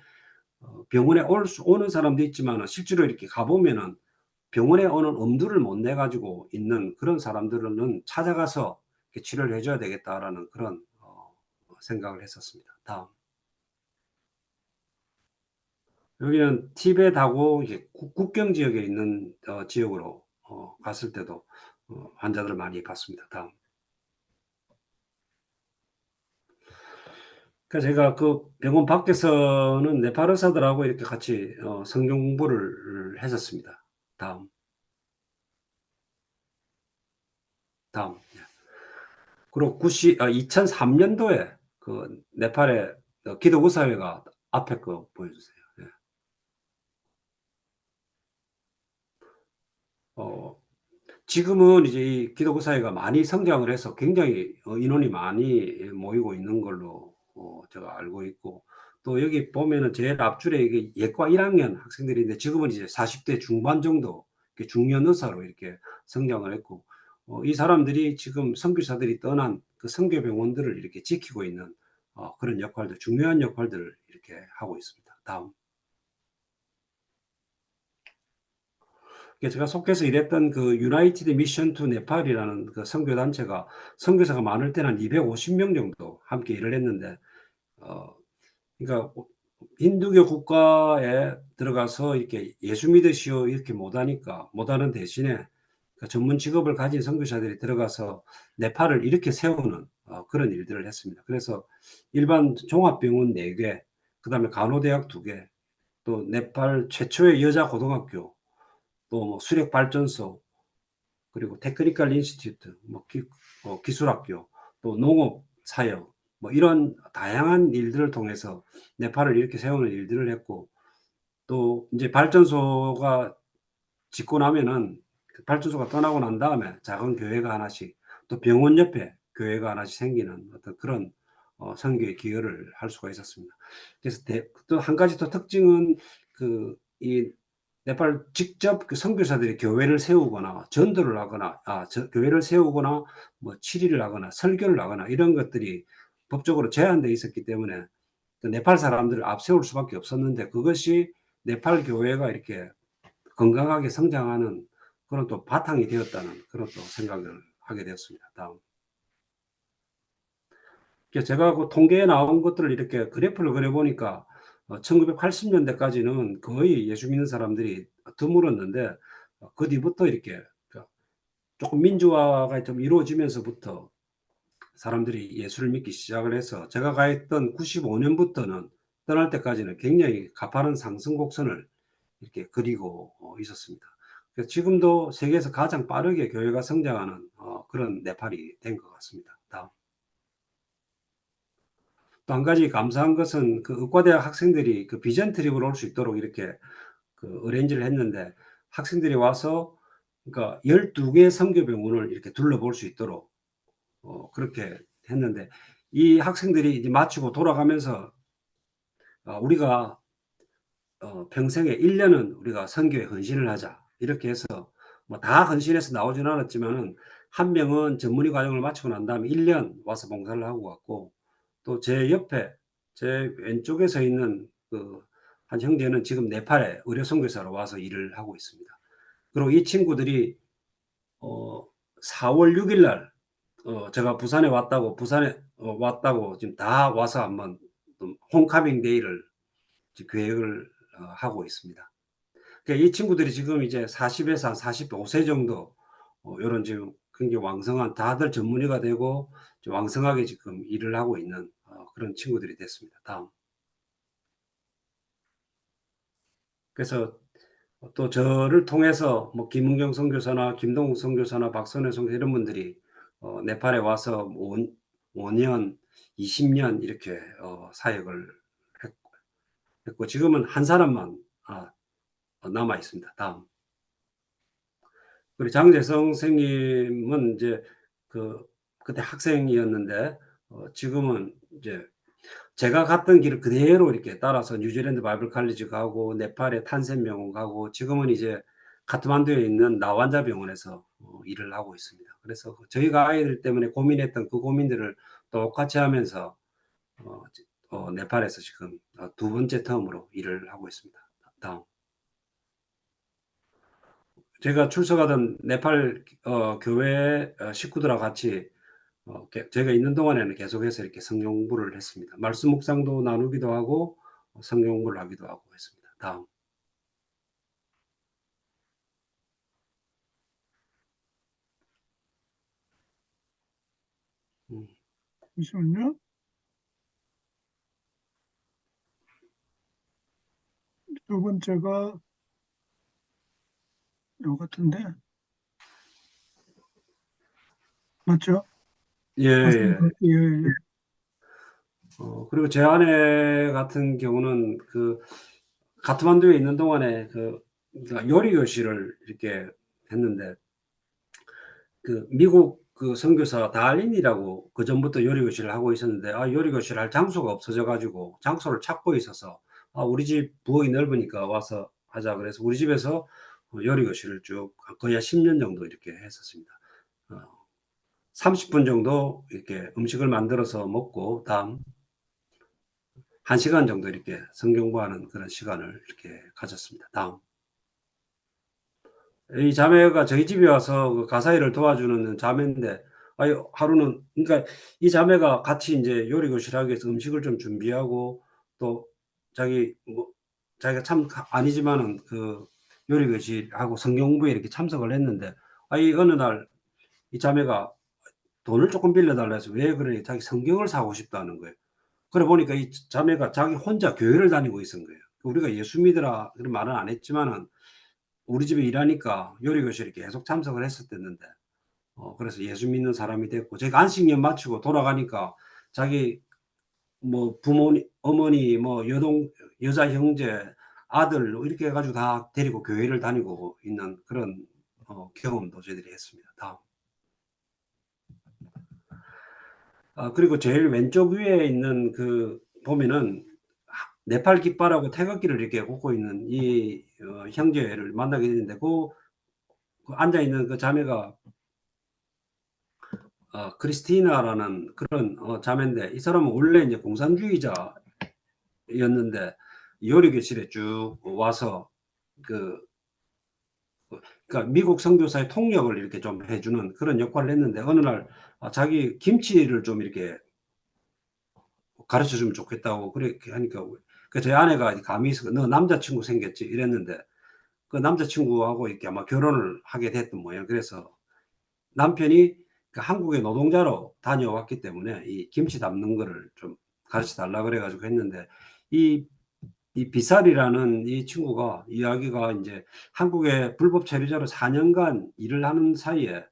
병원에 오는 사람도 있지만 실제로 이렇게 가보면은 병원에 오는 엄두를 못 내 가지고 있는 그런 사람들은 찾아가서 이렇게 치료를 해 줘야 되겠다라는 그런 생각을 했었습니다. 다음. 여기는 티벳하고 이게 국경 지역에 있는 지역으로 갔을 때도 환자들을 많이 봤습니다. 다음. 그래서 제가 그 병원 밖에서는 네팔 의사들하고 이렇게 같이 성경 공부를 했었습니다. 다음. 다음. 그리고 2003년도에 그 네팔의 기독의사회가 앞에 거 보여주세요. 예. 어, 지금은 이제 이 기독의사회가 많이 성장을 해서 굉장히 인원이 많이 모이고 있는 걸로 제가 알고 있고, 또 여기 보면은 제일 앞줄에 이게 예과 1학년 학생들인데 지금은 이제 40대 중반 정도 이렇게 중년 의사로 이렇게 성장을 했고, 이 사람들이 지금 선교사들이 떠난 그 선교병원들을 이렇게 지키고 있는 그런 역할들, 중요한 역할들을 이렇게 하고 있습니다. 다음. 제가 속해서 일했던 그 유나이티드 미션 투 네팔이라는 그 선교 단체가 선교사가 많을 때는 한 250명 정도 함께 일을 했는데, 어, 그러니까 힌두교 국가에 들어가서 이렇게 예수 믿으시오 이렇게 못하는 대신에 그 전문 직업을 가진 선교사들이 들어가서 네팔을 이렇게 세우는 그런 일들을 했습니다. 그래서 일반 종합병원 4개, 그다음에 간호대학 2개, 또 네팔 최초의 여자 고등학교, 또 뭐 수력 발전소, 그리고 테크니컬 인스티튜트, 뭐 기술학교, 또 농업 사역, 뭐 이런 다양한 일들을 통해서 네팔을 이렇게 세우는 일들을 했고, 또 이제 발전소가 짓고 나면은 그 발전소가 떠나고 난 다음에 작은 교회가 하나씩, 또 병원 옆에 교회가 하나씩 생기는 어떤 그런 선교의 기여를 할 수가 있었습니다. 그래서 또 한 가지 더 특징은 이 네팔 직접 그 선교사들이 교회를 세우거나 전도를 하거나 교회를 세우거나 뭐 치리를 하거나 설교를 하거나 이런 것들이 법적으로 제한되어 있었기 때문에 그 네팔 사람들을 앞세울 수밖에 없었는데, 그것이 네팔 교회가 이렇게 건강하게 성장하는 그런 또 바탕이 되었다는 그런 또 생각을 하게 되었습니다. 다음. 제가 그 통계에 나온 것들을 이렇게 그래프를 그려보니까 1980년대까지는 거의 예수 믿는 사람들이 드물었는데, 그 뒤부터 이렇게 조금 민주화가 좀 이루어지면서부터 사람들이 예수를 믿기 시작을 해서 제가 가했던 95년부터는 떠날 때까지는 굉장히 가파른 상승 곡선을 이렇게 그리고 있었습니다. 그래서 지금도 세계에서 가장 빠르게 교회가 성장하는 그런 네팔이 된 것 같습니다. 다음. 또 한 가지 감사한 것은 그 의과대학 학생들이 그 비전 트립을 올 수 있도록 이렇게 그 어레인지를 했는데, 학생들이 와서 그러니까 12개 선교병원을 이렇게 둘러볼 수 있도록 그렇게 했는데, 이 학생들이 이제 마치고 돌아가면서 우리가 평생에 1년은 우리가 선교에 헌신을 하자 이렇게 해서 뭐 다 헌신해서 나오진 않았지만은 한 명은 전문의 과정을 마치고 난 다음에 1년 와서 봉사를 하고 갔고, 또 제 옆에 제 왼쪽에 서 있는 그 한 형제는 지금 네팔에 의료 선교사로 와서 일을 하고 있습니다. 그리고 이 친구들이 4월 6일 날 제가 부산에 왔다고 지금 다 와서 한번 좀 홈카밍 데이를 계획을 하고 있습니다. 그러니까 이 친구들이 지금 이제 40에서 한 45세 정도 요런 지금 굉장히 왕성한 다들 전문의가 되고 왕성하게 지금 일을 하고 있는 그런 친구들이 됐습니다. 다음. 그래서 또 저를 통해서 뭐 김은경 선교사나 김동욱 선교사나 박선혜 선교사 이런 분들이 네팔에 와서 5년, 20년 이렇게 사역을 했고 지금은 한 사람만 남아 있습니다. 다음. 그리고 장재성 선생님은 이제 그때 학생이었는데 지금은 이제 제가 갔던 길을 그대로 이렇게 따라서 뉴질랜드 바이블 칼리지 가고 네팔의 탄센 병원 가고 지금은 이제 카트만두에 있는 나완자 병원에서 일을 하고 있습니다. 그래서 저희가 아이들 때문에 고민했던 그 고민들을 똑같이 하면서 네팔에서 지금 두 번째 텀으로 일을 하고 있습니다. 다음. 제가 출석하던 네팔 교회 식구들하고 같이 제가 있는 동안에는 계속해서 이렇게 성경 공부를 했습니다. 말씀 묵상도 나누기도 하고 성경 공부를 하기도 하고 했습니다. 다음. 음. 잠시만요. 두 번째가 요 같은데. 맞죠? 예, 예. 맞습니다. 예, 예. 그리고 제 아내 같은 경우는 카트만두에 있는 동안에 그러니까 요리 교실을 이렇게 했는데 미국 선교사 달린이라고 그전부터 요리 교실을 하고 있었는데 요리 교실 할 장소가 없어져 가지고 장소를 찾고 있어서 우리 집 부엌이 넓으니까 와서 하자 그래서 우리 집에서 요리 교실을 쭉 거의 한 10년 정도 이렇게 했었습니다. 30분 정도 이렇게 음식을 만들어서 먹고 다음 1시간 정도 이렇게 성경 공부하는 그런 시간을 이렇게 가졌습니다. 다음. 이 자매가 저희 집에 와서 그 가사일을 도와주는 자매인데 하루는 그러니까 이 자매가 같이 인제 요리 교실을 하기 위해서 음식을 좀 준비하고 또 자기가 참 아니지만은 요리 교실하고 성경 공부에 이렇게 참석을 했는데 이 어느 날 이 자매가 돈을 쪼끔 빌려 달라 해서 왜 그러니 자기 성경을 사고 싶다는 거예요. 그래 보니까 이 자매가 자기 혼자 교회를 다니고 있은 거예요. 우리가 "예수 믿으라." 그런 말은 안 했지만은 우리 집에 일하니까 요리 교실에 계속 참석을 했었댔는데 그래서 예수 믿는 사람이 됐고 제가 안식년 마치고 돌아가니까 자기 뭐 부모님 어머니 뭐 여자 형제 아들 이렇게 해 가지고 다 데리고 교회를 다니고 있는 그런 경험도 저희들이 했습니다. 다음. 그리고 제일 왼쪽 위에 있는 보면은 네팔 깃발하고 태극기를 이렇게 꽂고 있는 이 형제를 만나게 됐는데 앉아 있는 그 자매가 크리스티나라는 그런 자매인데 이 사람은 원래 이제 공산주의자였는데 요리 교실에 쭉 와서 그 그러니까 미국 선교사의 통역을 이렇게 좀 해 주는 그런 역할을 했는데 어느 날 자기 김치를 좀 이렇게 가르쳐 주면 좋겠다고 그렇게 하니까 저희 아내가 감이 "너 남자친구 생겼지?" 이랬는데 그 남자친구하고 이렇게 아마 결혼을 하게 됐던 모양이에요. 그래서 남편이 한국에 노동자로 다녀왔기 때문에 이 김치 담는 거를 좀 가르쳐 달라 그래 가지고 했는데 이 비살이라는 이 친구가 이야기가 인제 한국에 불법 체류자로 4 년간 일을 하는 사이에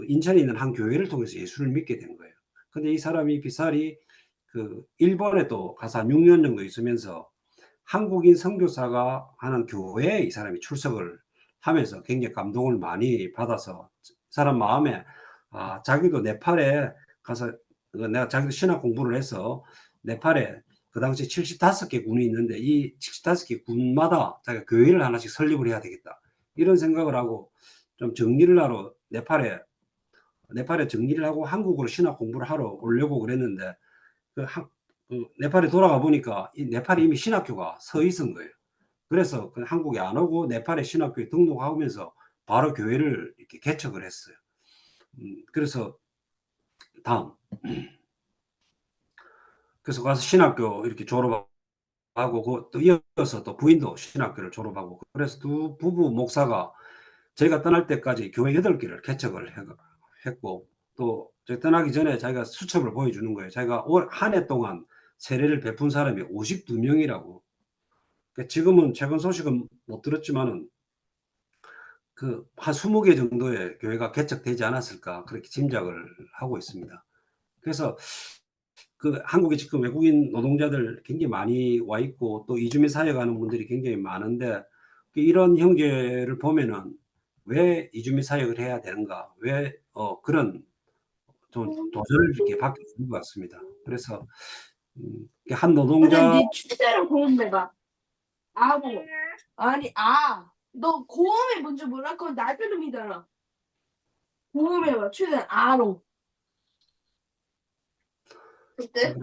인천에 있는 한 교회를 통해서 예수를 믿게 된 거예요. 근데 이 사람이 비살이 일본에 또 가서 한 6년 정도 있으면서 한국인 선교사가 하는 교회에 이 사람이 출석을 하면서 굉장히 감동을 많이 받아서 사람 마음에 자기도 네팔에 가서 내가 자기도 신학 공부를 해서 네팔에 그 당시 75개 군이 있는데 이 75개 군마다 자기가 교회를 하나씩 설립을 해야 되겠다. 이런 생각을 하고 좀 정리를 하러 네팔에 정리를 하고 한국으로 신학 공부를 하러 오려고 그랬는데 그 한 네팔에 돌아가 보니까 이 네팔에 이미 신학교가 서 있은 거예요. 그래서 한국에 안 오고 네팔에 신학교에 등록하면서 바로 교회를 이렇게 개척을 했어요. 그래서 다음. 그래서 가서 신학교 이렇게 졸업하고 또 이어서 또 부인도 신학교를 졸업하고 그래서 두 부부 목사가 저희가 떠날 때까지 교회 8개를 개척을 했고, 또 저희 떠나기 전에 자기가 수첩을 보여주는 거예요. 자기가 올 한 해 동안 세례를 베푼 사람이 52명이라고. 그러니까 지금은 최근 소식은 못 들었지만은 그 한 20개 정도의 교회가 개척되지 않았을까 그렇게 짐작을 하고 있습니다. 그래서 그 한국에 지금 외국인 노동자들 굉장히 많이 와 있고 또 이주민 사역하는 분들이 굉장히 많은데 이런 형제를 보면은 왜 이주민 사역을 해야 되는가? 왜 그런 좀 도전을 이렇게 받게 되는 것 같습니다. 그래서 한 근데 노동자 네 주제를 고음내가 아고 아니 너 고음이 뭔지 몰라? 그건 날편음이잖아. 고음해봐 최대한 아로 그때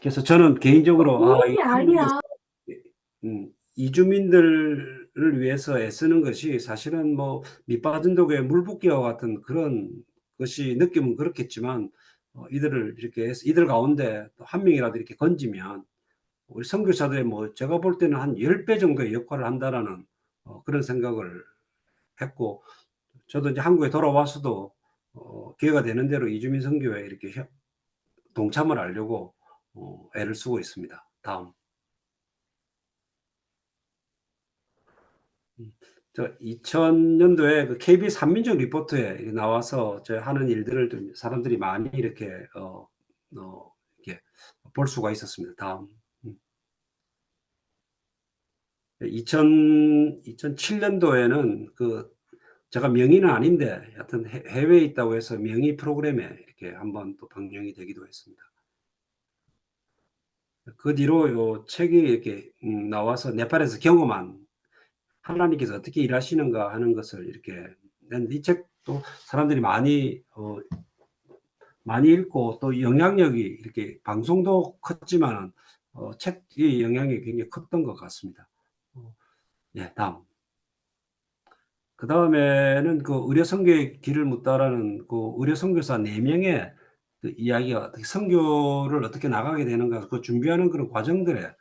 그래서 저는 개인적으로 고음이 아니야. 이주민들을 위해서 애쓰는 것이 사실은 뭐 밑빠진 독에 물 붓기와 같은 그런 것이 느낌은 그렇겠지만 이들을 이렇게 해서 이들 가운데 또 한 명이라도 이렇게 건지면 우리 선교사들의 뭐 제가 볼 때는 한 10배 정도의 역할을 한다라는 그런 생각을 했고 저도 이제 한국에 돌아와서도 기회가 되는 대로 이주민 선교에 이렇게 동참을 하려고 애를 쓰고 있습니다. 다음. 저 2000년도에 그 KBS 한민족 리포트에 나와서 저 하는 일들을 좀 사람들이 많이 이렇게 이렇게 볼 수가 있었습니다. 다음. 2007년도에는 그 제가 명의는 아닌데 하여튼 해외에 있다고 해서 명의 프로그램에 이렇게 한번 또 방영이 되기도 했습니다. 그 뒤로 요 책이 이렇게 나와서 네팔에서 경험한 하나님께서 어떻게 일하시는가 하는 것을 이렇게 이 책도 사람들이 많이 읽고 또 영향력이 이렇게 방송도 컸지만 책의 영향이 굉장히 컸던 것 같습니다. 예, 다음. 그 다음에는 그 의료 선교의 길을 묻다라는 그 의료 선교사 4명의 그 이야기가 어떻게 선교를 어떻게 나가게 되는가 그 준비하는 그런 과정들에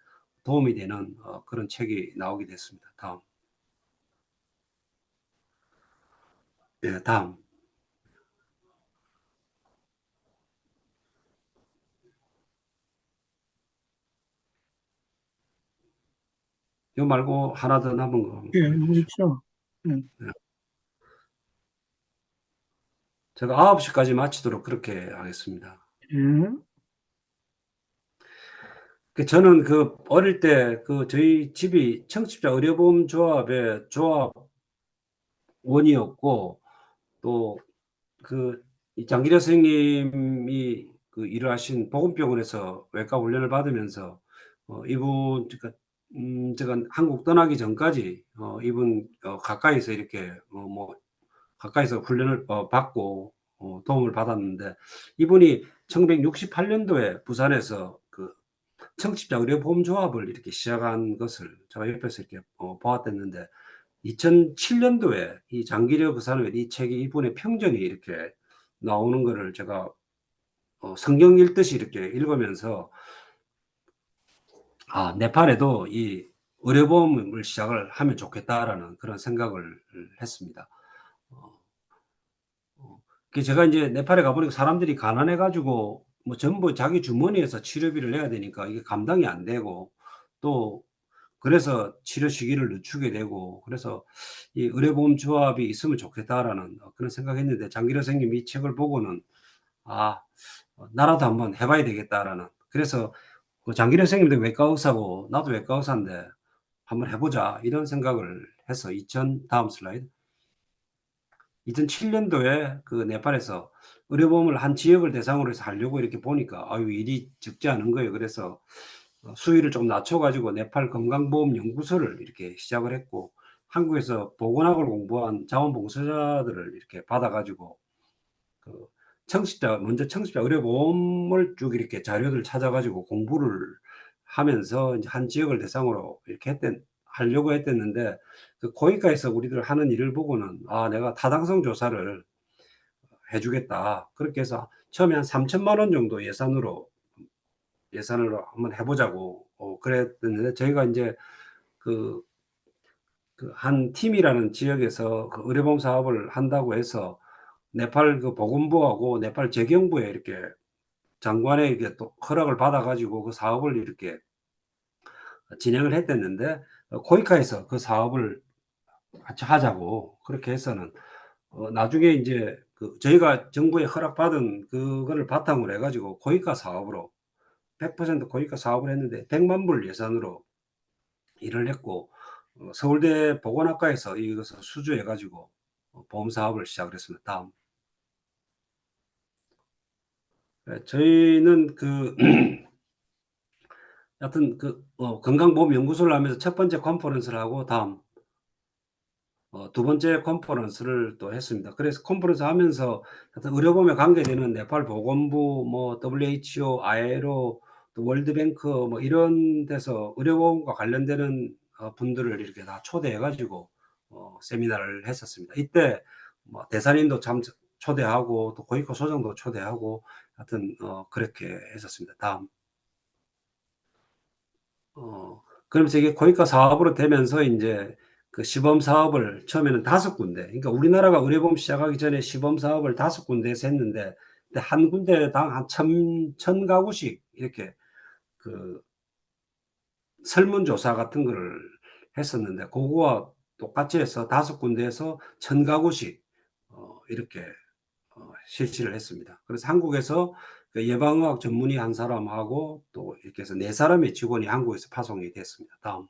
도움이 되는 그런 책이 나오게 됐습니다. 다음. 예, 다음. 이거 말고 하나 더 남은 거 한번 예, 여기 보여주시죠. 있죠. 예, 네. 제가 9시까지 마치도록 그렇게 하겠습니다. 예, 저는 그 어릴 때 그 저희 집이 청취자 의료보험 조합의 조합원이었고 또 그 이 장기려 선생님이 그 일을 하신 보건병원에서 외과 훈련을 받으면서 이분 제가 한국 떠나기 전까지 이분 가까이서 이렇게 뭐 가까이서 훈련을 받고 도움을 받았는데 이분이 1968년도에 부산에서 그 청취자 의료보험조합을 이렇게 시작한 것을 제가 옆에서 이렇게 보았댔는데 2007년도에 이 장기려 의사는 이 책이 이분의 평전이 이렇게 나오는 거를 제가 성경 읽듯이 이렇게 읽으면서 네팔에도 이 의료보험을 시작을 하면 좋겠다라는 그런 생각을 했습니다. 제가 이제 네팔에 가보니까 사람들이 가난해 가지고 뭐 전부 자기 주머니에서 치료비를 내야 되니까 이게 감당이 안 되고 또 그래서 치료 시기를 늦추게 되고 그래서 이 의료보험 조합이 있으면 좋겠다라는 그런 생각했는데 장기려 선생님 이 책을 보고는 나라도 한번 해봐야 되겠다라는 그래서 그 장기려 선생님도 외과 의사고 나도 외과 의사인데 한번 해보자 이런 생각을 해서 다음 슬라이드. 2007년도에 그 네팔에서 의료보험을 한 지역을 대상으로 해서 하려고 이렇게 보니까 일이 적지 않은 거예요. 그래서 수위를 좀 낮춰가지고 네팔 건강보험연구소를 이렇게 시작을 했고 한국에서 보건학을 공부한 자원봉사자들을 이렇게 받아가지고 그 먼저 청취자 의료보험을 쭉 이렇게 자료들 찾아가지고 공부를 하면서 이제 한 지역을 대상으로 이렇게 하려고 했댔는데 그 고위과에서 우리들 하는 일을 보고는 내가 타당성 조사를 해주겠다. 그렇게 해서 처음에 한 3천만 원 정도 예산으로 한번 해보자고 그랬는데 저희가 이제 그 그 한 팀이라는 지역에서 그 의료보험 사업을 한다고 해서 네팔 그 보건부하고 네팔 재경부에 이렇게 장관에게 또 허락을 받아 가지고 그 사업을 이렇게 진행을 했댔는데 코이카에서 그 사업을 같이 하자고 그렇게 해서는 나중에 이제 그 저희가 정부에 허락받은 그거를 바탕으로 해 가지고 코이카 사업으로 100% 코이카 사업을 했는데 100만 불 예산으로 일을 했고 서울대 보건학과에서 이것을 수주해 가지고 보험 사업을 시작을 했습니다. 다음. 저희는 그 하여튼 그 건강보험 연구소를 하면서 첫 번째 컨퍼런스를 하고 다음 두 번째 컨퍼런스를 또 했습니다. 그래서 컨퍼런스 하면서 하여튼 의료보험에 관계되는 네팔 보건부, 뭐 WHO, ILO, 또 월드뱅크 뭐 이런 데서 의료보험과 관련되는 분들을 이렇게 다 초대해 가지고 세미나를 했었습니다. 이때 뭐 대사님도 참 초대하고 또 고위과 소장도 초대하고 하여튼 그렇게 했었습니다. 다음. 그러면서 이게 고위과 사업으로 되면서 인제 그 시범 사업을 처음에는 5군데, 그러니까 우리나라가 의료보험 시작하기 전에 시범 사업을 5군데에서 했는데 근데 한 군데당 한 1,000 가구씩 이렇게 그 설문조사 같은 거를 했었는데 그거와 똑같이 해서 5군데에서 1,000 가구씩 이렇게 실시를 했습니다. 그래서 한국에서 그 예방의학 전문의 한 사람하고 또 이렇게 해서 4사람의 직원이 한국에서 파송이 됐습니다. 다음.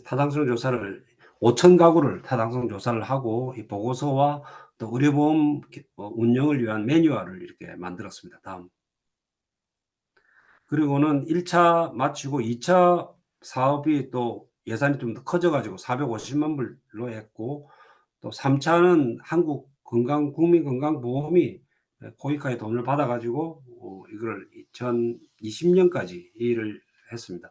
타당성 조사를 5,000 가구를 타당성 조사를 하고 이 보고서와 또 의료보험 운영을 위한 매뉴얼을 이렇게 만들었습니다. 다음. 그리고는 1차 마치고 2차 사업이 또 예산이 좀 더 커져 가지고 450만 불로 했고 또 3차는 한국 국민건강보험이 코이카의 돈을 받아 가지고 이걸 2020년까지 일을 했습니다.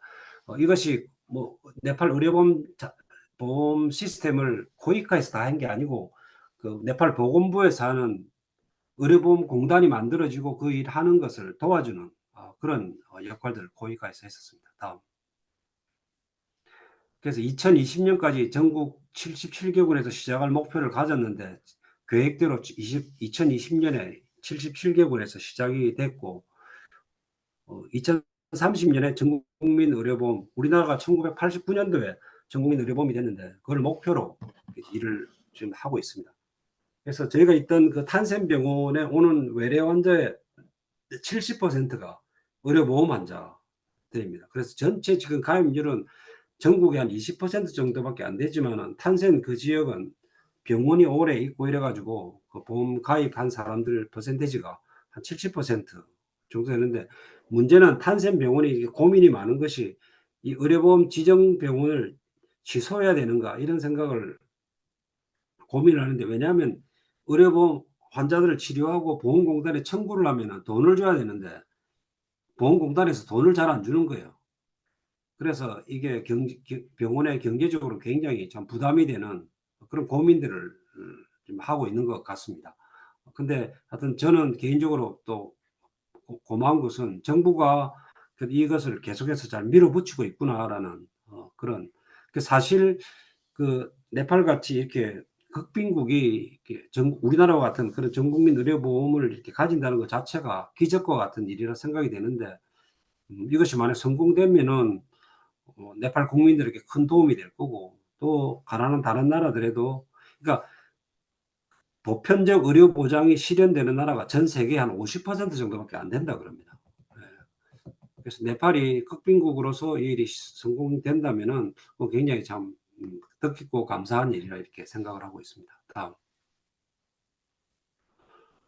이것이 뭐 네팔 의료보험 보험 시스템을 코이카에서 다 한 게 아니고 그 네팔 보건부에서 하는 의료보험 공단이 만들어지고 그 일하는 것을 도와주는 그런 역할들을 코이카에서 했었습니다. 다음. 그래서 2020년까지 전국 77개국에서 시작할 목표를 가졌는데 계획대로 2020년에 77개국에서 시작이 됐고 2030년에 전국민 의료보험, 우리나라가 1989년도에 전국민 의료보험이 됐는데 그걸 목표로 일을 지금 하고 있습니다. 그래서 저희가 있던 그 탄센병원에 오는 외래 환자의 70%가 의료보험 환자들입니다. 그래서 전체 지금 가입률은 전국에 한 20% 정도밖에 안 되지만은 탄센 그 지역은 병원이 오래 있고 이래 가지고 그 보험 가입한 사람들 퍼센테이지가 한 70% 정도 되는데 문제는 탄센 병원이 고민이 많은 것이 이 의료보험 지정 병원을 취소해야 되는가 이런 생각을 고민을 하는데 왜냐하면 의료보험 환자들을 치료하고 보험공단에 청구를 하면은 돈을 줘야 되는데 보험공단에서 돈을 잘 안 주는 거예요. 그래서 이게 병원의 경제적으로 굉장히 참 부담이 되는 그런 고민들을 좀 하고 있는 것 같습니다. 근데 하여튼 저는 개인적으로 또 고마운 것은 정부가 이것을 계속해서 잘 밀어붙이고 있구나라는 그런 사실 그 네팔 같이 이렇게 극빈국이 이렇게 우리나라와 같은 그런 전국민 의료보험을 이렇게 가진다는 것 자체가 기적과 같은 일이라 생각이 되는데 이것이 만약 성공되면은 네팔 국민들에게 큰 도움이 될 거고 또 가난한 다른 나라들에도 그러니까 보편적 의료 보장이 실현되는 나라가 전 세계의 한 50% 정도밖에 안 된다 그럽니다. 그래서 네팔이 극빈국으로서 이 일이 성공된다면은 굉장히 참 뜻깊고 감사한 일이라 이렇게 생각을 하고 있습니다. 다음.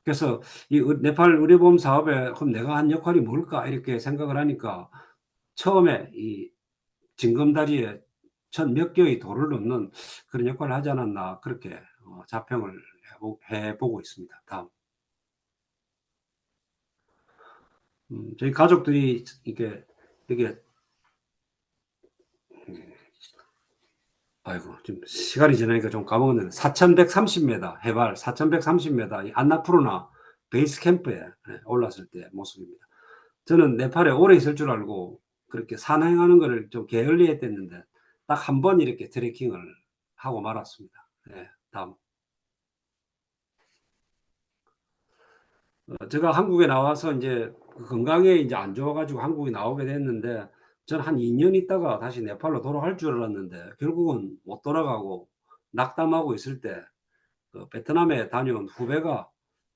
그래서 이 네팔 의료보험 사업에 그럼 내가 한 역할이 뭘까 이렇게 생각을 하니까 처음에 이 징검다리에 1,000몇 개의 돌을 놓는 그런 역할을 하지 않았나 그렇게 자평을 해보고 있습니다. 다음. 저희 가족들이 이게 아이고 좀 시간이 지나니까 좀 까먹었는데 4,130m 해발 4,130m 이 안나푸르나 베이스 캠프에 올랐을 때 모습입니다. 저는 네팔에 오래 있을 줄 알고 그렇게 산행하는 거를 좀 게을리했댔는데 딱 한 번 이렇게 트레킹을 하고 말았습니다. 예, 다음. 제가 한국에 나와서 이제 건강에 이제 안 좋아가지고 한국에 나오게 됐는데, 전 한 2년 있다가 다시 네팔로 돌아갈 줄 알았는데 결국은 못 돌아가고 낙담하고 있을 때 베트남에 다녀온 후배가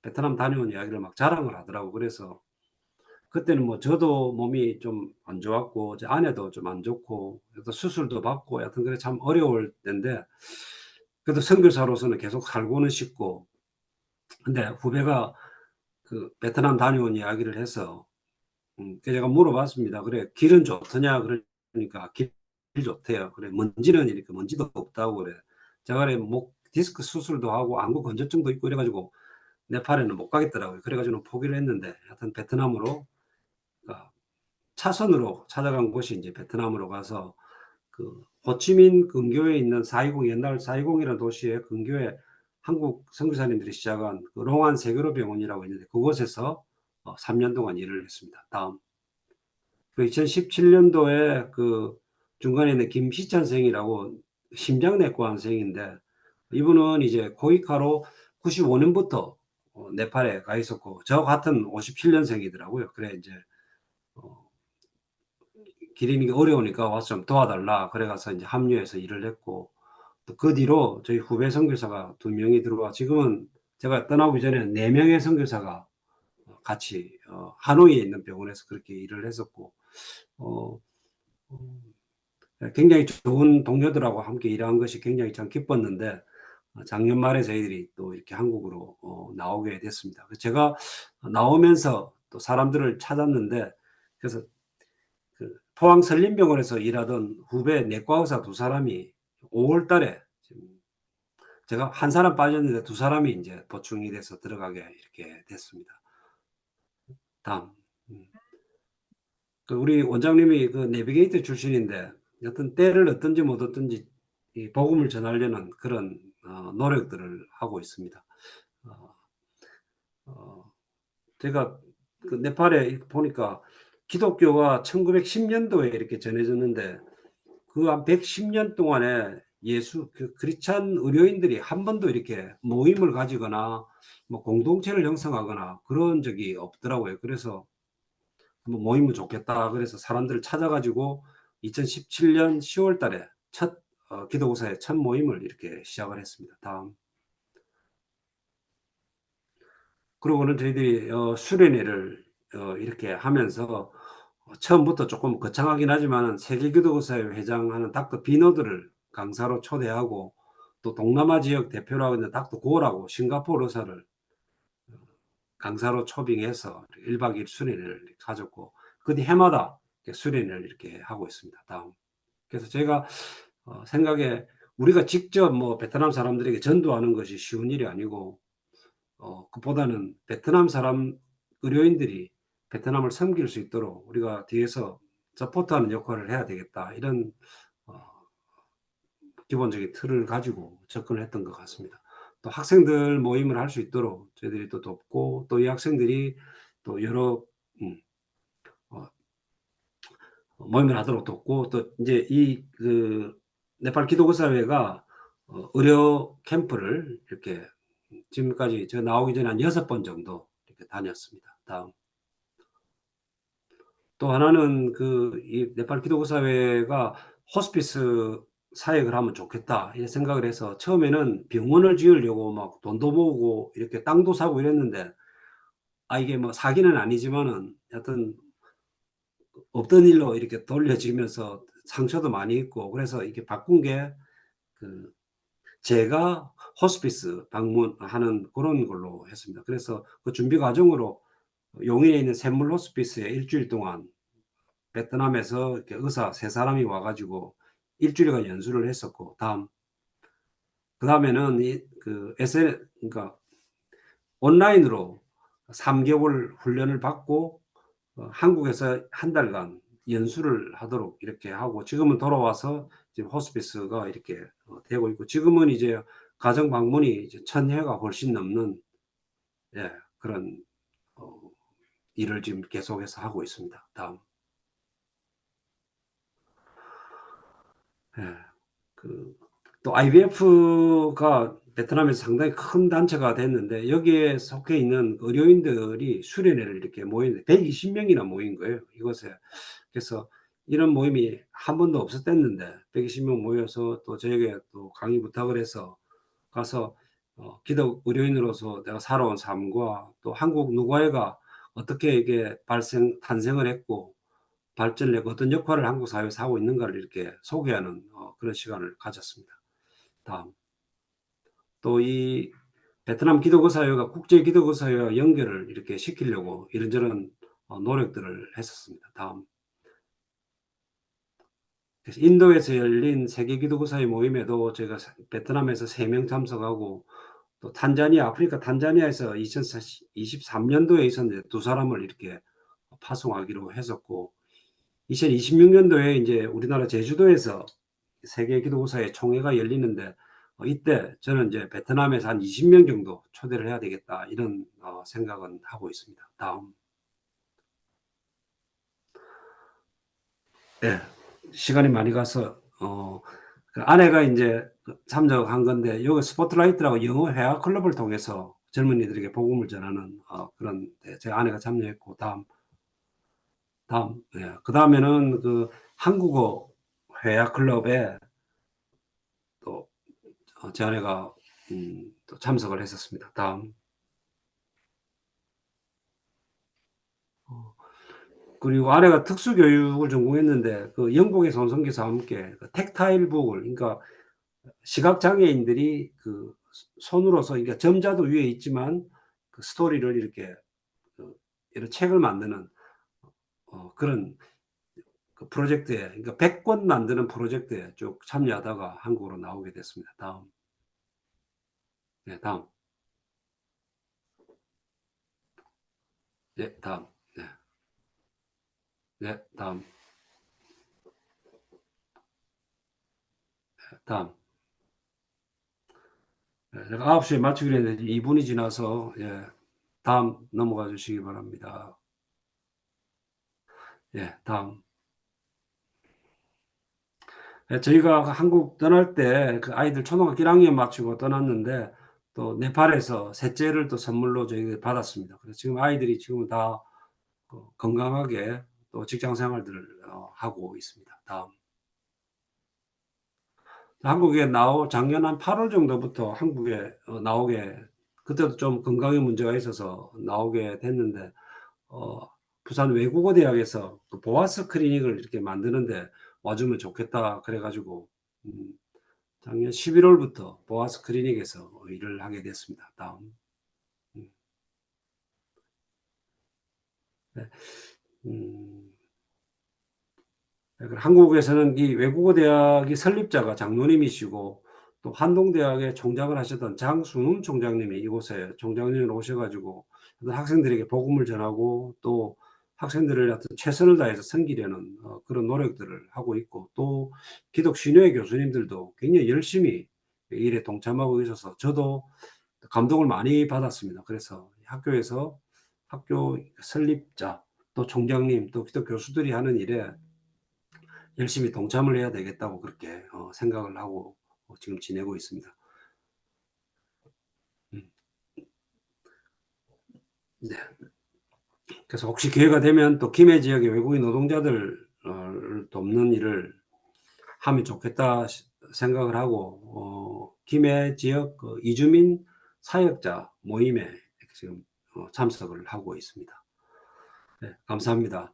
베트남 다녀온 이야기를 막 자랑을 하더라고. 그래서 그때는 뭐 저도 몸이 좀 안 좋았고 제 아내도 좀 안 좋고 또 수술도 받고 하여튼 그래 참 어려울 때인데, 그래도 선교사로서는 계속 살고는 싶고, 근데 후배가 그 베트남 다녀온 이야기를 해서 그 제가 물어봤습니다. 그래 길은 좋더냐 그러니까 길 좋대요. 그래 먼지는 이렇게 먼지도 없다고 그래. 제가 그래 목 디스크 수술도 하고 안구 건조증도 있고 이래가지고 네팔에는 못 가겠더라고요. 그래가지고 포기를 했는데 하여튼 베트남으로 차선으로 찾아간 곳이 이제 베트남으로 가서 그 호치민 근교에 있는 사이공, 옛날 사이공이라는 도시의 근교에 한국 선교사님들이 시작한 그 롱안 세계로 병원이라고 있는데 그곳에서 3년 동안 일을 했습니다. 다음. 그 2017년도에 그 중간에 있는 김희찬 선생이라고 심장내과 선생인데, 이분은 이제 코이카로 95년부터 네팔에 가 있었고 저 같은 57년생이더라고요. 그래 이제 기림이 어려우니까 와서 좀 도와달라 그래 가서 이제 합류해서 일을 했고, 또 그 뒤로 저희 후배 선교사가 2명이 들어와 지금은 제가 떠나기 전에 4명의 선교사가 같이 하노이에 있는 병원에서 그렇게 일을 했었고, 어, 어, 굉장히 좋은 동료들하고 함께 일한 것이 굉장히 참 기뻤는데, 작년 말에 저희들이 또 이렇게 한국으로 나오게 됐습니다. 제가 나오면서 또 사람들을 찾았는데, 그래서 그 포항 설림병원에서 일하던 후배 내과 의사 2사람이 5월 달에 지금 제가 한 사람 빠졌는데 2사람이 이제 보충이 돼서 들어가게 이렇게 됐습니다. 다음. 그 우리 원장님이 그 내비게이터 출신인데 여튼 때를 얻든지 못 얻든지 이 복음을 전하려는 그런 노력들을 하고 있습니다. 어, 어, 제가 그 네팔에 보니까 기독교가 1910년도에 이렇게 전해졌는데 그 한 110년 동안에 그 크리스찬 의료인들이 한 번도 이렇게 모임을 가지거나 뭐 공동체를 형성하거나 그런 적이 없더라고요. 그래서 뭐 모이면 좋겠다. 그래서 사람들을 찾아가지고 2017년 10월 달에 첫 기도고사의 첫 모임을 이렇게 시작을 했습니다. 다음. 그러고는 저희들이 수련회를 이렇게 하면서 처음부터 조금 거창하긴 하지만 세계기도교사회 회장하는 닥터 비너드를 강사로 초대하고, 또 동남아 지역 대표로 하고 있는 닥터 고라고 싱가포르 의사를 강사로 초빙해서 1박 2일 수련회를 가졌고, 그 뒤 해마다 수련회를 이렇게 하고 있습니다. 다음. 그래서 제가 생각에 우리가 직접 뭐 베트남 사람들에게 전도하는 것이 쉬운 일이 아니고, 그보다는 베트남 사람 의료인들이 베트남을 섬길 수 있도록 우리가 뒤에서 서포트하는 역할을 해야 되겠다. 이런 어, 기본적인 틀을 가지고 접근을 했던 것 같습니다. 또 학생들 모임을 할 수 있도록 저희들이 또 돕고, 또 이 학생들이 또 여러 어, 모임을 하도록 돕고, 또 이제 이 그 네팔 기독교사회가 의료 캠프를 이렇게 지금까지 저 나오기 전에 한 6번 정도 이렇게 다녔습니다. 다음. 또 하나는 이 네팔 기독교사회가 호스피스 사역을 하면 좋겠다 이런 생각을 해서 처음에는 병원을 지으려고 막 돈도 모으고 이렇게 땅도 사고 이랬는데, 이게 뭐 사기는 아니지만은 하여튼 없던 일로 이렇게 돌려지면서 상처도 많이 있고, 그래서 이렇게 바꾼 게 그 제가 호스피스 방문하는 그런 걸로 했습니다. 그래서 그 준비 과정으로 용인에 있는 샘물 호스피스에 일주일 동안 베트남에서 이렇게 의사 3사람이 와가지고 일주일간 연수를 했었고, 그 다음에는 그러니까 온라인으로 3개월 훈련을 받고 한국에서 한 달간 연수를 하도록 이렇게 하고, 지금은 돌아와서 지금 호스피스가 이렇게 되고 있고, 지금은 이제 가정 방문이 이제 1,000회가 훨씬 넘는 그런 일을 지금 계속해서 하고 있습니다. 다음. 예. 또 IBF가 베트남에서 상당히 큰 단체가 됐는데 여기에 속해 있는 의료인들이 수련회를 이렇게 모이는데 120명이나 모인 거예요, 이곳에. 그래서 이런 모임이 한 번도 없었댔는데 120명 모여서 또 저에게 또 강의 부탁을 해서 가서 기독 의료인으로서 내가 살아온 삶과 또 한국 누가회가 어떻게 이게 탄생을 했고 발전을 했고 어떤 역할을 한국 사회에서 하고 있는가를 이렇게 소개하는 그런 시간을 가졌습니다. 다음. 또 이 베트남 기독의사회가 국제 기독의사회와 연결을 이렇게 시키려고 이런저런 노력들을 했었습니다. 다음. 그래서 인도에서 열린 세계 기독의사회 모임에도 제가 베트남에서 3명 참석하고 또 아프리카 탄자니아에서 2023년도에 있었는데 2사람을 이렇게 파송하기로 했었고 2026년도에 이제 우리나라 제주도에서 세계 기독의사회 총회가 열리는데 이때 저는 이제 베트남에서 한 20명 정도 초대를 해야 되겠다 이런 생각은 하고 있습니다. 다음. 네, 시간이 많이 가서 그 아내가 이제 참석한 건데 여기 스포트라이트라고 영어 회화 클럽을 통해서 젊은이들에게 복음을 전하는 그런 제 아내가 참여했고 다음. 예. 그 다음에는 그 한국어 회화 클럽에 또 제 아내가 또 참석을 했었습니다. 다음. 그리고 아내가 특수교육을 전공했는데 그 영국에서 온 선교사와 함께 그 텍타일 북을 그러니까 시각장애인들이 그 손으로서 그러니까 점자도 위에 있지만 그 스토리를 이렇게 이런 책을 만드는 그런 그 프로젝트에 그러니까 100권 만드는 프로젝트에 쭉 참여하다가 한국으로 나오게 됐습니다. 다음. 네, 다음. 네, 다음. 네. 네, 다음. 다음. 네, 제가 9시에 마치기로 했는데 2분이 지나서 예, 다음 넘어가 주시기 바랍니다. 예, 다음. 예, 저희가 한국 떠날 때 그 아이들 초등학교 1학년 마치고 떠났는데 또 네팔에서 셋째를 또 선물로 저희가 받았습니다. 그래서 지금 아이들이 지금 다 건강하게 또 직장 생활들을 하고 있습니다. 다음. 한국에 작년 한 8월 정도부터 한국에 나오게 그때도 좀 건강에 문제가 있어서 나오게 됐는데 부산 외국어대학에서 그 보아스 클리닉을 이렇게 만드는데 와주면 좋겠다 그래가지고 작년 11월부터 보아스 클리닉에서 일을 하게 됐습니다. 다음. 네. 한국에서는 이 외국어 대학이 설립자가 장로님이시고 또 한동대학의 총장을 하셨던 장순훈 총장님이 이곳에 총장님으로 오셔가지고 학생들에게 복음을 전하고 또 학생들을 어떤 최선을 다해서 섬기려는 그런 노력들을 하고 있고 또 기독 신효회 교수님들도 굉장히 열심히 일에 동참하고 있어서 저도 감동을 많이 받았습니다. 그래서 학교에서 학교 설립자 또 총장님 또 기독 교수들이 하는 일에 열심히 동참을 해야 되겠다고 그렇게 생각을 하고 지금 지내고 있습니다. 음. 네. 그래서 혹시 기회가 되면 또 김해 지역의 외국인 노동자들 돕는 일을 하면 좋겠다 생각을 하고 김해 지역 그 이주민 사역자 모임에 지금 참석을 하고 있습니다. 네, 감사합니다.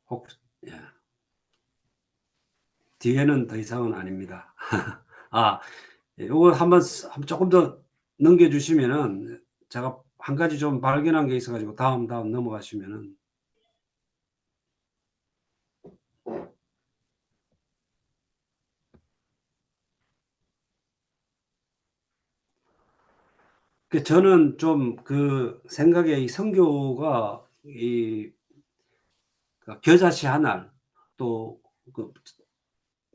혹 예. 뒤에는 더 이상은 아닙니다. 아, 요거 한번 조금 더 넘겨주시면은 제가 한 가지 좀 발견한 게 있어가지고 다음 넘어가시면은 저는 좀 그 생각에 이 선교가 그 겨자씨 한 알 또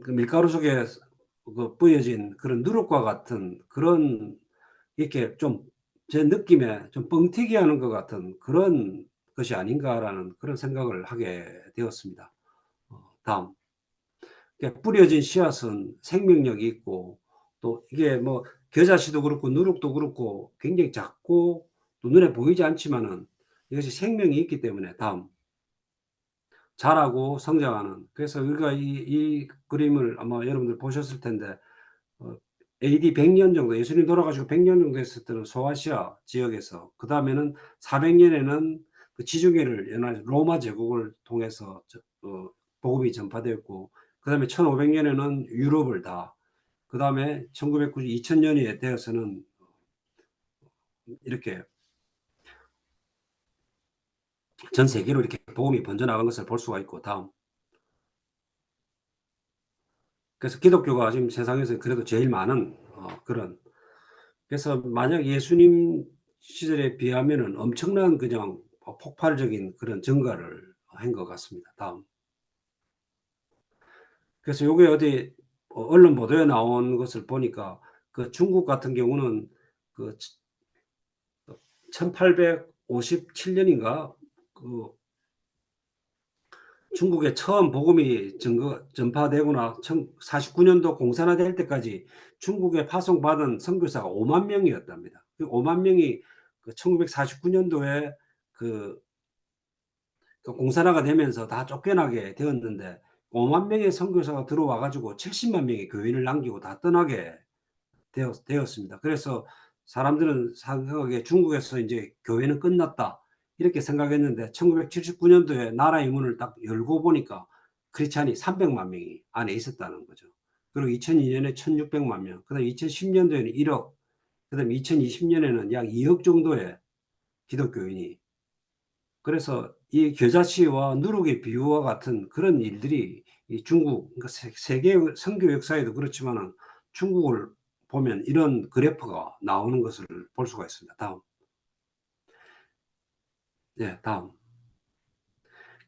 그 밀가루 속에 그 뿌려진 그런 누룩과 같은 그런 이렇게 좀 제 느낌에 좀 뻥튀기 하는 것 같은 그런 것이 아닌가라는 그런 생각을 하게 되었습니다. 다음. 뿌려진 씨앗은 생명력이 있고, 또 이게 뭐 겨자씨도 그렇고 누룩도 그렇고 굉장히 작고 또 눈에 보이지 않지만은 이것이 생명이 있기 때문에. 다음. 자라고 성장하는. 그래서 우리가 이 그림을 아마 여러분들 보셨을 텐데, AD 100년 정도, 예수님 돌아가시고 100년 정도 했을 때는 소아시아 지역에서, 그 다음에는 400년에는 그 지중해를 연한 로마 제국을 통해서 복음이 전파되었고, 그 다음에 1500년에는 유럽을 다, 그 다음에 1990, 2000년이 되어서는 이렇게 전 세계로 이렇게 복음이 번져나간 것을 볼 수가 있고. 다음. 그래서 기독교가 지금 세상에서 그래도 제일 많은 그런, 그래서 만약 예수님 시절에 비하면은 엄청난 그냥 폭발적인 그런 증가를 한 것 같습니다. 다음. 그래서 요게 어디 언론 보도에 나온 것을 보니까 그 중국 같은 경우는 그 1857년인가 그 중국에 처음 복음이 전파되거나 1949년도 공산화될 때까지 중국에 파송받은 선교사가 5만 명이었답니다. 그 5만 명이 그 1949년도에 그 공산화가 되면서 다 쫓겨나게 되었는데, 5만 명의 선교사가 들어와 가지고 70만 명의 교인을 남기고 다 떠나게 되었습니다. 그래서 사람들은 생각하기에 중국에서 이제 교회는 끝났다 이렇게 생각했는데, 1979년도에 나라의 문을 딱 열고 보니까 크리스찬이 300만 명이 안에 있었다는 거죠. 그리고 2002년에 1600만 명, 그 다음 2010년도에는 1억, 그 다음 2020년에는 약 2억 정도의 기독교인이. 그래서 이 겨자씨와 누룩의 비유와 같은 그런 일들이 이 중국, 그러니까 세계 선교 역사에도 그렇지만은 중국을 보면 이런 그래프가 나오는 것을 볼 수가 있습니다. 다음. 네, 다음.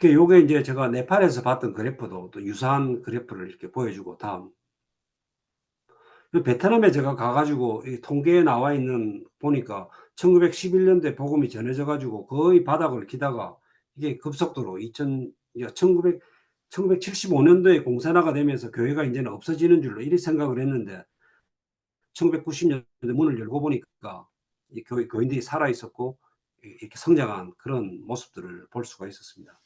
요게 이제 제가 네팔에서 봤던 그래프도 또 유사한 그래프를 이렇게 보여주고. 다음. 베트남에 제가 가가지고 이 통계에 나와 있는 보니까 1911년도에 복음이 전해져 가지고 거의 바닥을 기다가 이게 급속도로 1975년도에 공산화가 되면서 교회가 이제는 없어지는 줄로 이리 생각을 했는데, 1990년대 문을 열고 보니까 이 교인들이 살아 있었고 이렇게 성장한 그런 모습들을 볼 수가 있었습니다.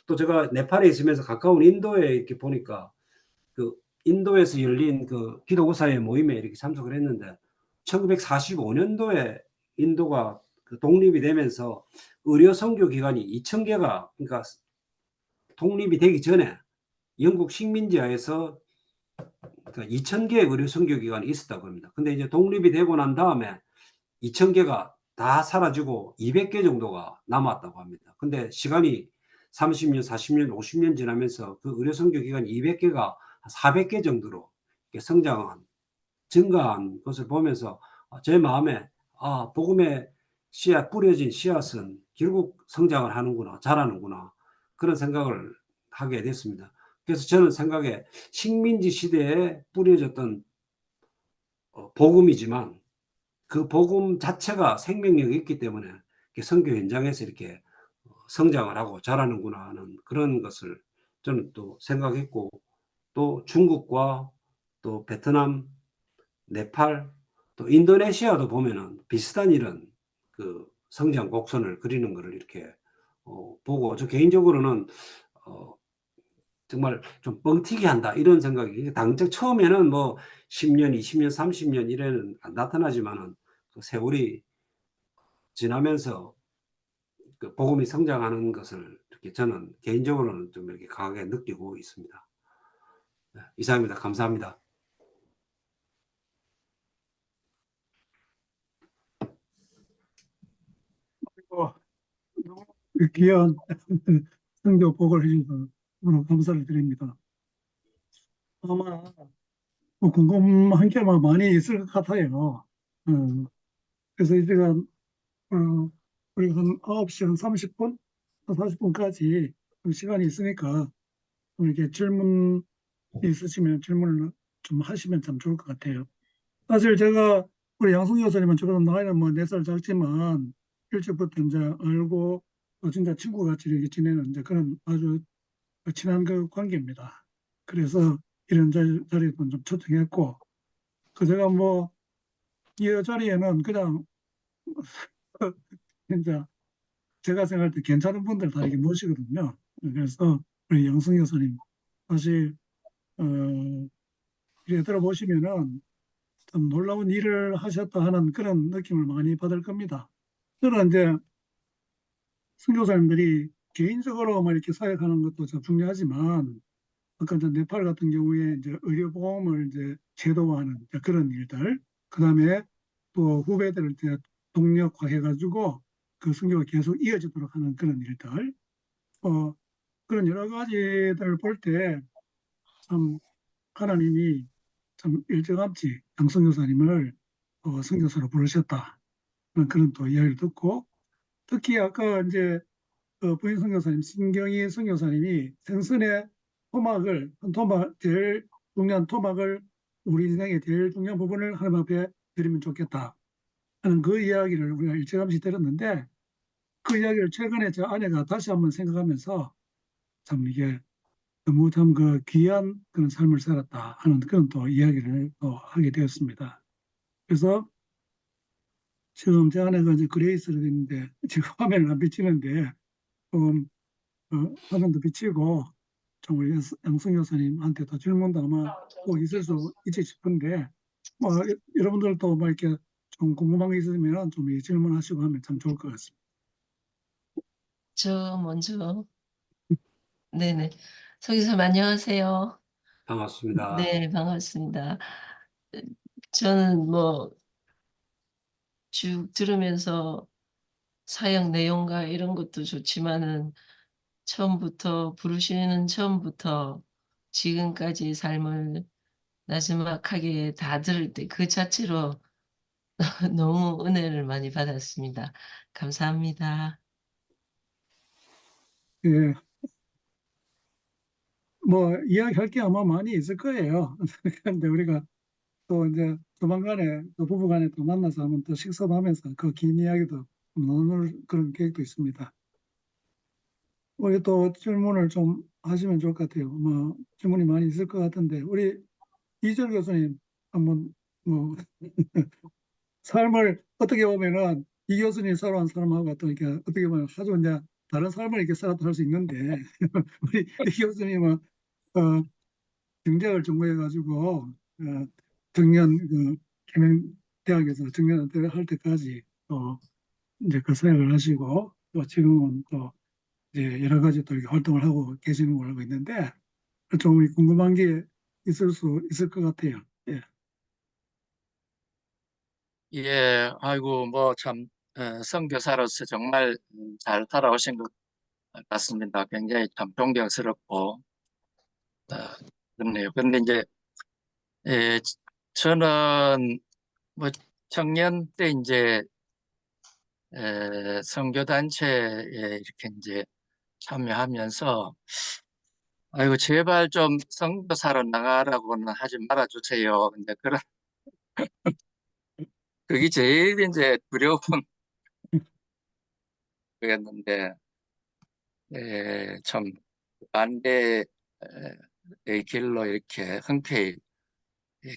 또 제가 네팔에 있으면서 가까운 인도에 이렇게 보니까 그 인도에서 열린 그 기독교사회 모임에 이렇게 참석을 했는데, 1945년도에 인도가 그 독립이 되면서 의료 선교 기관이 2,000개가, 그러니까 독립이 되기 전에 영국 식민지하에서 2,000개의 의료 선교 기관이 있었다고 합니다. 근데 이제 독립이 되고 난 다음에 2,000개가 다 사라지고 200개 정도가 남았다고 합니다. 근데 시간이 30년, 40년, 50년 지나면서 그 의료 선교 기관이 200개가 400개 정도로 성장한, 증가한 것을 보면서 제 마음에 복음의 씨앗, 뿌려진 씨앗은 결국 성장을 하는구나, 자라는구나, 그런 생각을 하게 됐습니다. 그래서 저는 생각에 식민지 시대에 뿌려졌던 복음이지만 그 복음 자체가 생명력이 있기 때문에 선교 현장에서 이렇게 성장을 하고 자라는구나 하는 그런 것을 저는 또 생각했고, 또 중국과 또 베트남, 네팔, 또 인도네시아도 보면은 비슷한 이런 그 성장 곡선을 그리는 것을 이렇게 보고, 저 개인적으로는 정말 좀 뻥튀기 한다 이런 생각이, 당장 처음에는 뭐 10년, 20년, 30년 이래는 안 나타나지만은 그 세월이 지나면서 그 복음이 성장하는 것을 이렇게 저는 개인적으로는 좀 이렇게 강하게 느끼고 있습니다. 네, 이상입니다. 감사합니다. 어, 너무 귀한 성교 복을 해주셔서 너무 감사를 드립니다. 아마 뭐 궁금한 게 많이 있을 것 같아요. 그래서 이 시간, 우리 한 9시 한 30분, 40분까지 시간이 있으니까 이렇게 질문 있으시면 질문을 좀 하시면 참 좋을 것 같아요. 사실 제가 우리 양승 교수님은 저보다 나이는 뭐 4살 작지만 일찍부터 이제 알고 또 진짜 친구같이 이렇게 지내는 이제 그런 아주 친한 그 관계입니다. 그래서 이런 자리에도 좀 초청했고, 그 제가 뭐 이 자리에는 그냥 진짜 제가 생각할 때 괜찮은 분들 다 이렇게 모시거든요. 그래서 우리 양승 교수님 사실 어, 이렇게 들어보시면은 참 놀라운 일을 하셨다 하는 그런 느낌을 많이 받을 겁니다. 저는 이제 선교사님들이 개인적으로 뭐 이렇게 사역하는 것도 참 중요하지만 아까 이제 네팔 같은 경우에 이제 의료보험을 이제 제도화하는 이제 그런 일들, 그다음에 또 후배들을 이제 동력화해가지고 그 선교가 계속 이어지도록 하는 그런 일들, 그런 여러 가지들을 볼 때 참 하나님이 참 일찌감치 양선교사님을 선교사로 부르셨다. 그런 또 이야기를 듣고 특히 아까 이제 부인 선교사님, 신경희 선교사님이 생선의 토막을, 한 토막, 제일 중요한 토막을 우리 인생의 제일 중요한 부분을 하나님 앞에 드리면 좋겠다 하는 그 이야기를 우리가 일찌감치 들었는데 그 이야기를 최근에 제 아내가 다시 한번 생각하면서 참 이게 너무 참 그 귀한 그런 삶을 살았다 하는 그런 또 이야기를 또 하게 되었습니다. 그래서 지금 제 아내가 이제 그레이스를 했는데 지금 화면을 안 비치는데 좀 화면도 비치고 좀 우리 양승 교사님한테도 질문도 아마 꼭 있을 수 있지 싶은데 뭐 여러분들도 뭐 이렇게 좀 궁금한 게 있으면 좀 질문하시고 하면 참 좋을 것 같습니다. 저 먼저, 네네. 서기사님 안녕하세요. 반갑습니다. 네, 반갑습니다. 저는 뭐 쭉 들으면서 사역 내용과 이런 것도 좋지만은 처음부터 지금까지 삶을 나지막하게 다 들을 때 그 자체로 너무 은혜를 많이 받았습니다. 감사합니다. 예, 뭐 이야기할 게 아마 많이 있을 거예요. 그런데 우리가 또 이제 조만간에 또 부부간에 또 만나서 한번 또 식사도 하면서 그 긴 이야기도 나눌 그런 계획도 있습니다. 우리 또 질문을 좀 하시면 좋을 것 같아요. 뭐 질문이 많이 있을 것 같은데 우리 이철 교수님 한번 뭐 삶을 어떻게 보면은 이 교수님 살아온 사람하고 또 이렇게 어떻게 보면 아주 이제 다른 삶을 이렇게 살았다 할 수 있는데 우리 이 교수님은 경제학을 전공해가지고 정년 김행대학에서 정년 할 때까지 또 이제 그 사역을 하시고 또 지금은 또 이제 여러 가지 또 이렇게 활동을 하고 계시는 걸로 알고 있는데 좀 궁금한 게 있을 수 있을 것 같아요. 예. 예, 아이고, 뭐, 참, 선교사로서 정말 잘 살아오신 것 같습니다. 굉장히 참 존경스럽고, 어, 그렇네요. 근데 이제, 예, 저는 뭐, 청년 때 이제, 선교단체에 이렇게 이제 참여하면서, 아이고, 제발 좀 선교사로 나가라고는 하지 말아주세요. 근데 그게 제일 이제 두려운 거였는데, 참 반대의 길로 이렇게 흔쾌히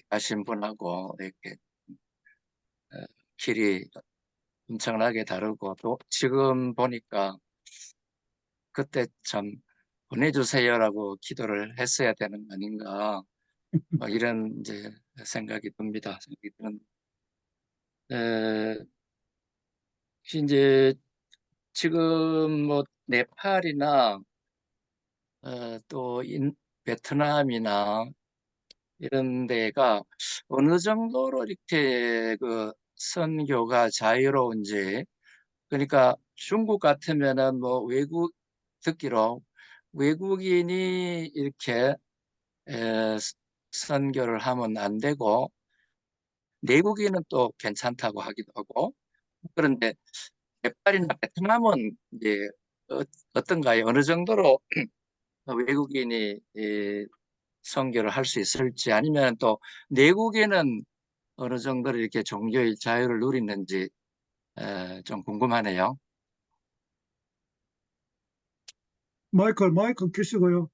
가신 분하고 이렇게 어, 길이 엄청나게 다르고 또 지금 보니까 그때 참 보내주세요라고 기도를 했어야 되는 거 아닌가 뭐 이런 이제 생각이 듭니다. 생각이 드는 에, 이제 지금 뭐 네팔이나 또 베트남이나 이런 데가 어느 정도로 이렇게 그 선교가 자유로운지, 그러니까 중국 같으면은 뭐 외국 듣기로 외국인이 이렇게 에, 선교를 하면 안 되고 내국인은 또 괜찮다고 하기도 하고, 그런데 네팔이나 베트남은 이제 어떤가요? 어느 정도로 외국인이 선교를 할 수 있을지, 아니면 또 내국인은 어느 정도로 이렇게 종교의 자유를 누리는지 좀 궁금하네요. 마이크 켜시고요.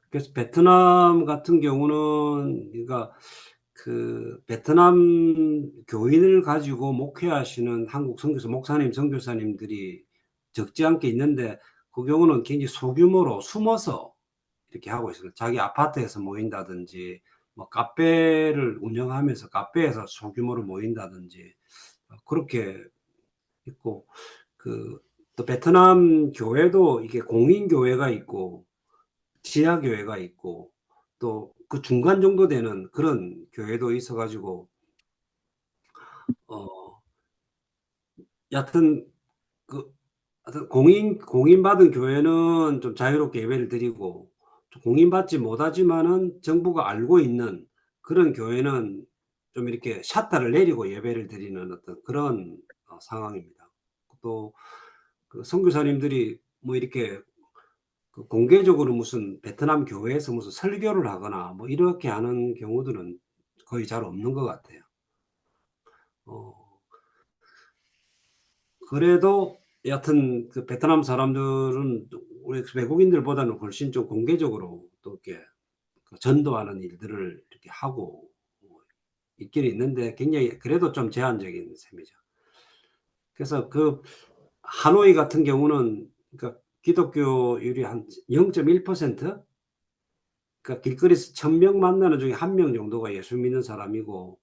그래서 베트남 같은 경우는 그러니까 그 베트남 교인을 가지고 목회하시는 한국 선교사 목사님, 선교사님들이 적지 않게 있는데 그 경우는 굉장히 소규모로 숨어서 이렇게 하고 있어요. 자기 아파트에서 모인다든지 뭐 카페를 운영하면서 카페에서 소규모로 모인다든지 그렇게 있고 그 또 베트남 교회도 이게 공인 교회가 있고 지하 교회가 있고 또 그 중간 정도 되는 그런 교회도 있어 가지고 어 여하튼 그 하여튼 공인받은 교회는 좀 자유롭게 예배를 드리고 좀 공인받지 못하지만은 정부가 알고 있는 그런 교회는 좀 이렇게 셔터를 내리고 예배를 드리는 어떤 그런 상황입니다. 또 그 선교사님들이 뭐 이렇게 그 공개적으로 무슨 베트남 교회에서 무슨 설교를 하거나 뭐 이렇게 하는 경우들은 거의 잘 없는 것 같아요. 어 그래도 여하튼 그 베트남 사람들은 우리 외국인들보다는 훨씬 좀 공개적으로 또 이렇게 그 전도하는 일들을 이렇게 하고 있기는 있는데 굉장히 그래도 좀 제한적인 셈이죠. 그래서 그 하노이 같은 경우는 그러니까 기독교율이 한 0.1%? 그러니까 길거리에서 1000명 만나는 중에 1명 정도가 예수 믿는 사람이고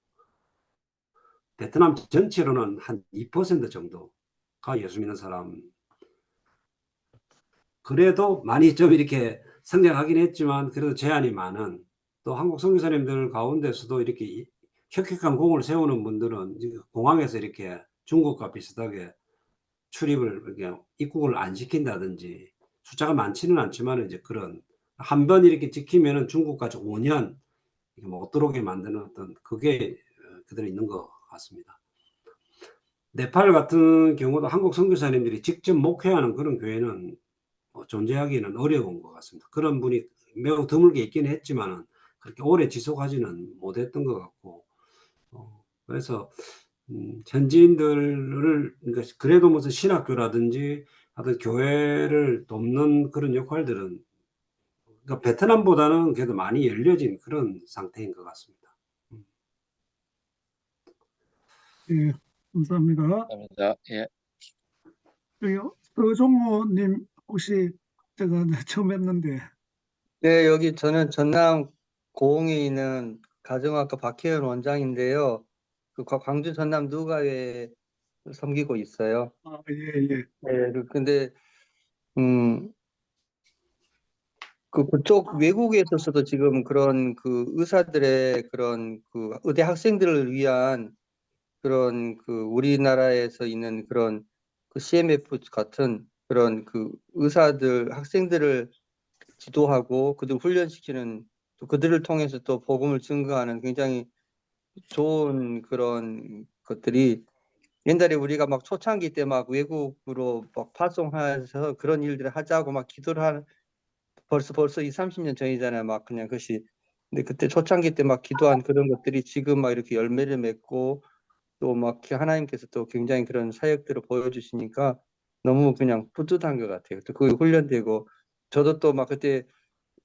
베트남 전체로는 한 2% 정도가 예수 믿는 사람. 그래도 많이 좀 이렇게 성장하긴 했지만 그래도 제한이 많은 또 한국 선교사님들 가운데서도 이렇게 혁혁한 공을 세우는 분들은 공항에서 이렇게 중국과 비슷하게 출입을 이렇게 입국을 안 시킨다든지 숫자가 많지는 않지만 이제 그런 한 번 이렇게 찍히면은 중국까지 5년 못 들어오게 만드는 어떤 그게 그대로 있는 것 같습니다. 네팔 같은 경우도 한국 선교사님들이 직접 목회하는 그런 교회는 존재하기는 어려운 것 같습니다. 그런 분이 매우 드물게 있기는 했지만은 그렇게 오래 지속하지는 못했던 것 같고, 그래서 현지인들을 그러니까 그래도 무슨 신학교라든지 하여튼 교회를 돕는 그런 역할들은 그러니까 베트남보다는 그래도 많이 열려진 그런 상태인 것 같습니다. 예, 감사합니다. 감사합니다. 예. 저기 서종호님 혹시 제가 처음 뵀는데 네, 여기 저는 전남 고흥에 있는 가정학과 박혜연 원장인데요. 그 광주 전남 누가에 섬기고 있어요. 예, 예. 네, 근데 그쪽 외국에 있어서도 지금 그런 그 의사들의 그런 그 의대 학생들을 위한 그런 그 우리나라에서 있는 그런 그 CMF 같은 그런 그 의사들 학생들을 지도하고 그들 훈련시키는 또 그들을 통해서 또 복음을 증거하는 굉장히 좋은 그런 것들이 옛날에 우리가 막 초창기 때 막 외국으로 막 파송해서 그런 일들을 하자고 막 기도를 한 벌써 2, 30년 전이잖아요. 막 그냥 그것이 근데 그때 초창기 때 막 기도한 그런 것들이 지금 막 이렇게 열매를 맺고 또 막 하나님께서 또 굉장히 그런 사역들을 보여주시니까 너무 그냥 뿌듯한 것 같아요. 또 그게 훈련되고 저도 또 막 그때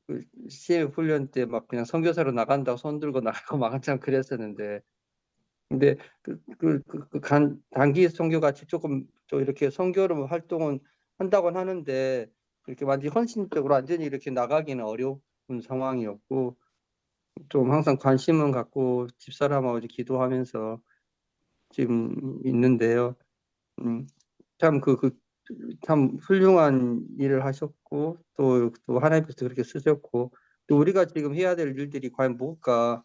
그 CF 훈련 때 막 그냥 선교사로 나간다고 손 들고 나가고 막 한참 그랬었는데 근데 단기 선교 같이 조금 또 이렇게 선교로 활동은 한다고는 하는데 이렇게 완전히 헌신적으로 완전히 이렇게 나가기는 어려운 상황이었고 좀 항상 관심은 갖고 집사람하고 이제 기도하면서 지금 있는데요. 참 참 훌륭한 일을 하셨고 또 하나님께서 그렇게 쓰셨고 또 우리가 지금 해야 될 일들이 과연 뭘까?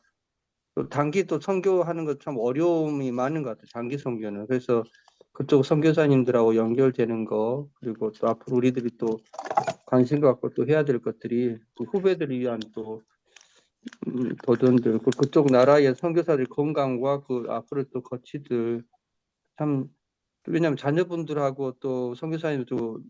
또 단기 또 선교하는 것 참 어려움이 많은 것 같아요. 장기 선교는. 그래서 그쪽 선교사님들하고 연결되는 거 그리고 또 앞으로 우리들이 또 관심 갖고 또 해야 될 것들이 또 후배들을 위한 또 도전들 그쪽 나라의 선교사들 건강과 그 앞으로 또 거치들 참 왜냐하면 자녀분들하고 또 선교사님도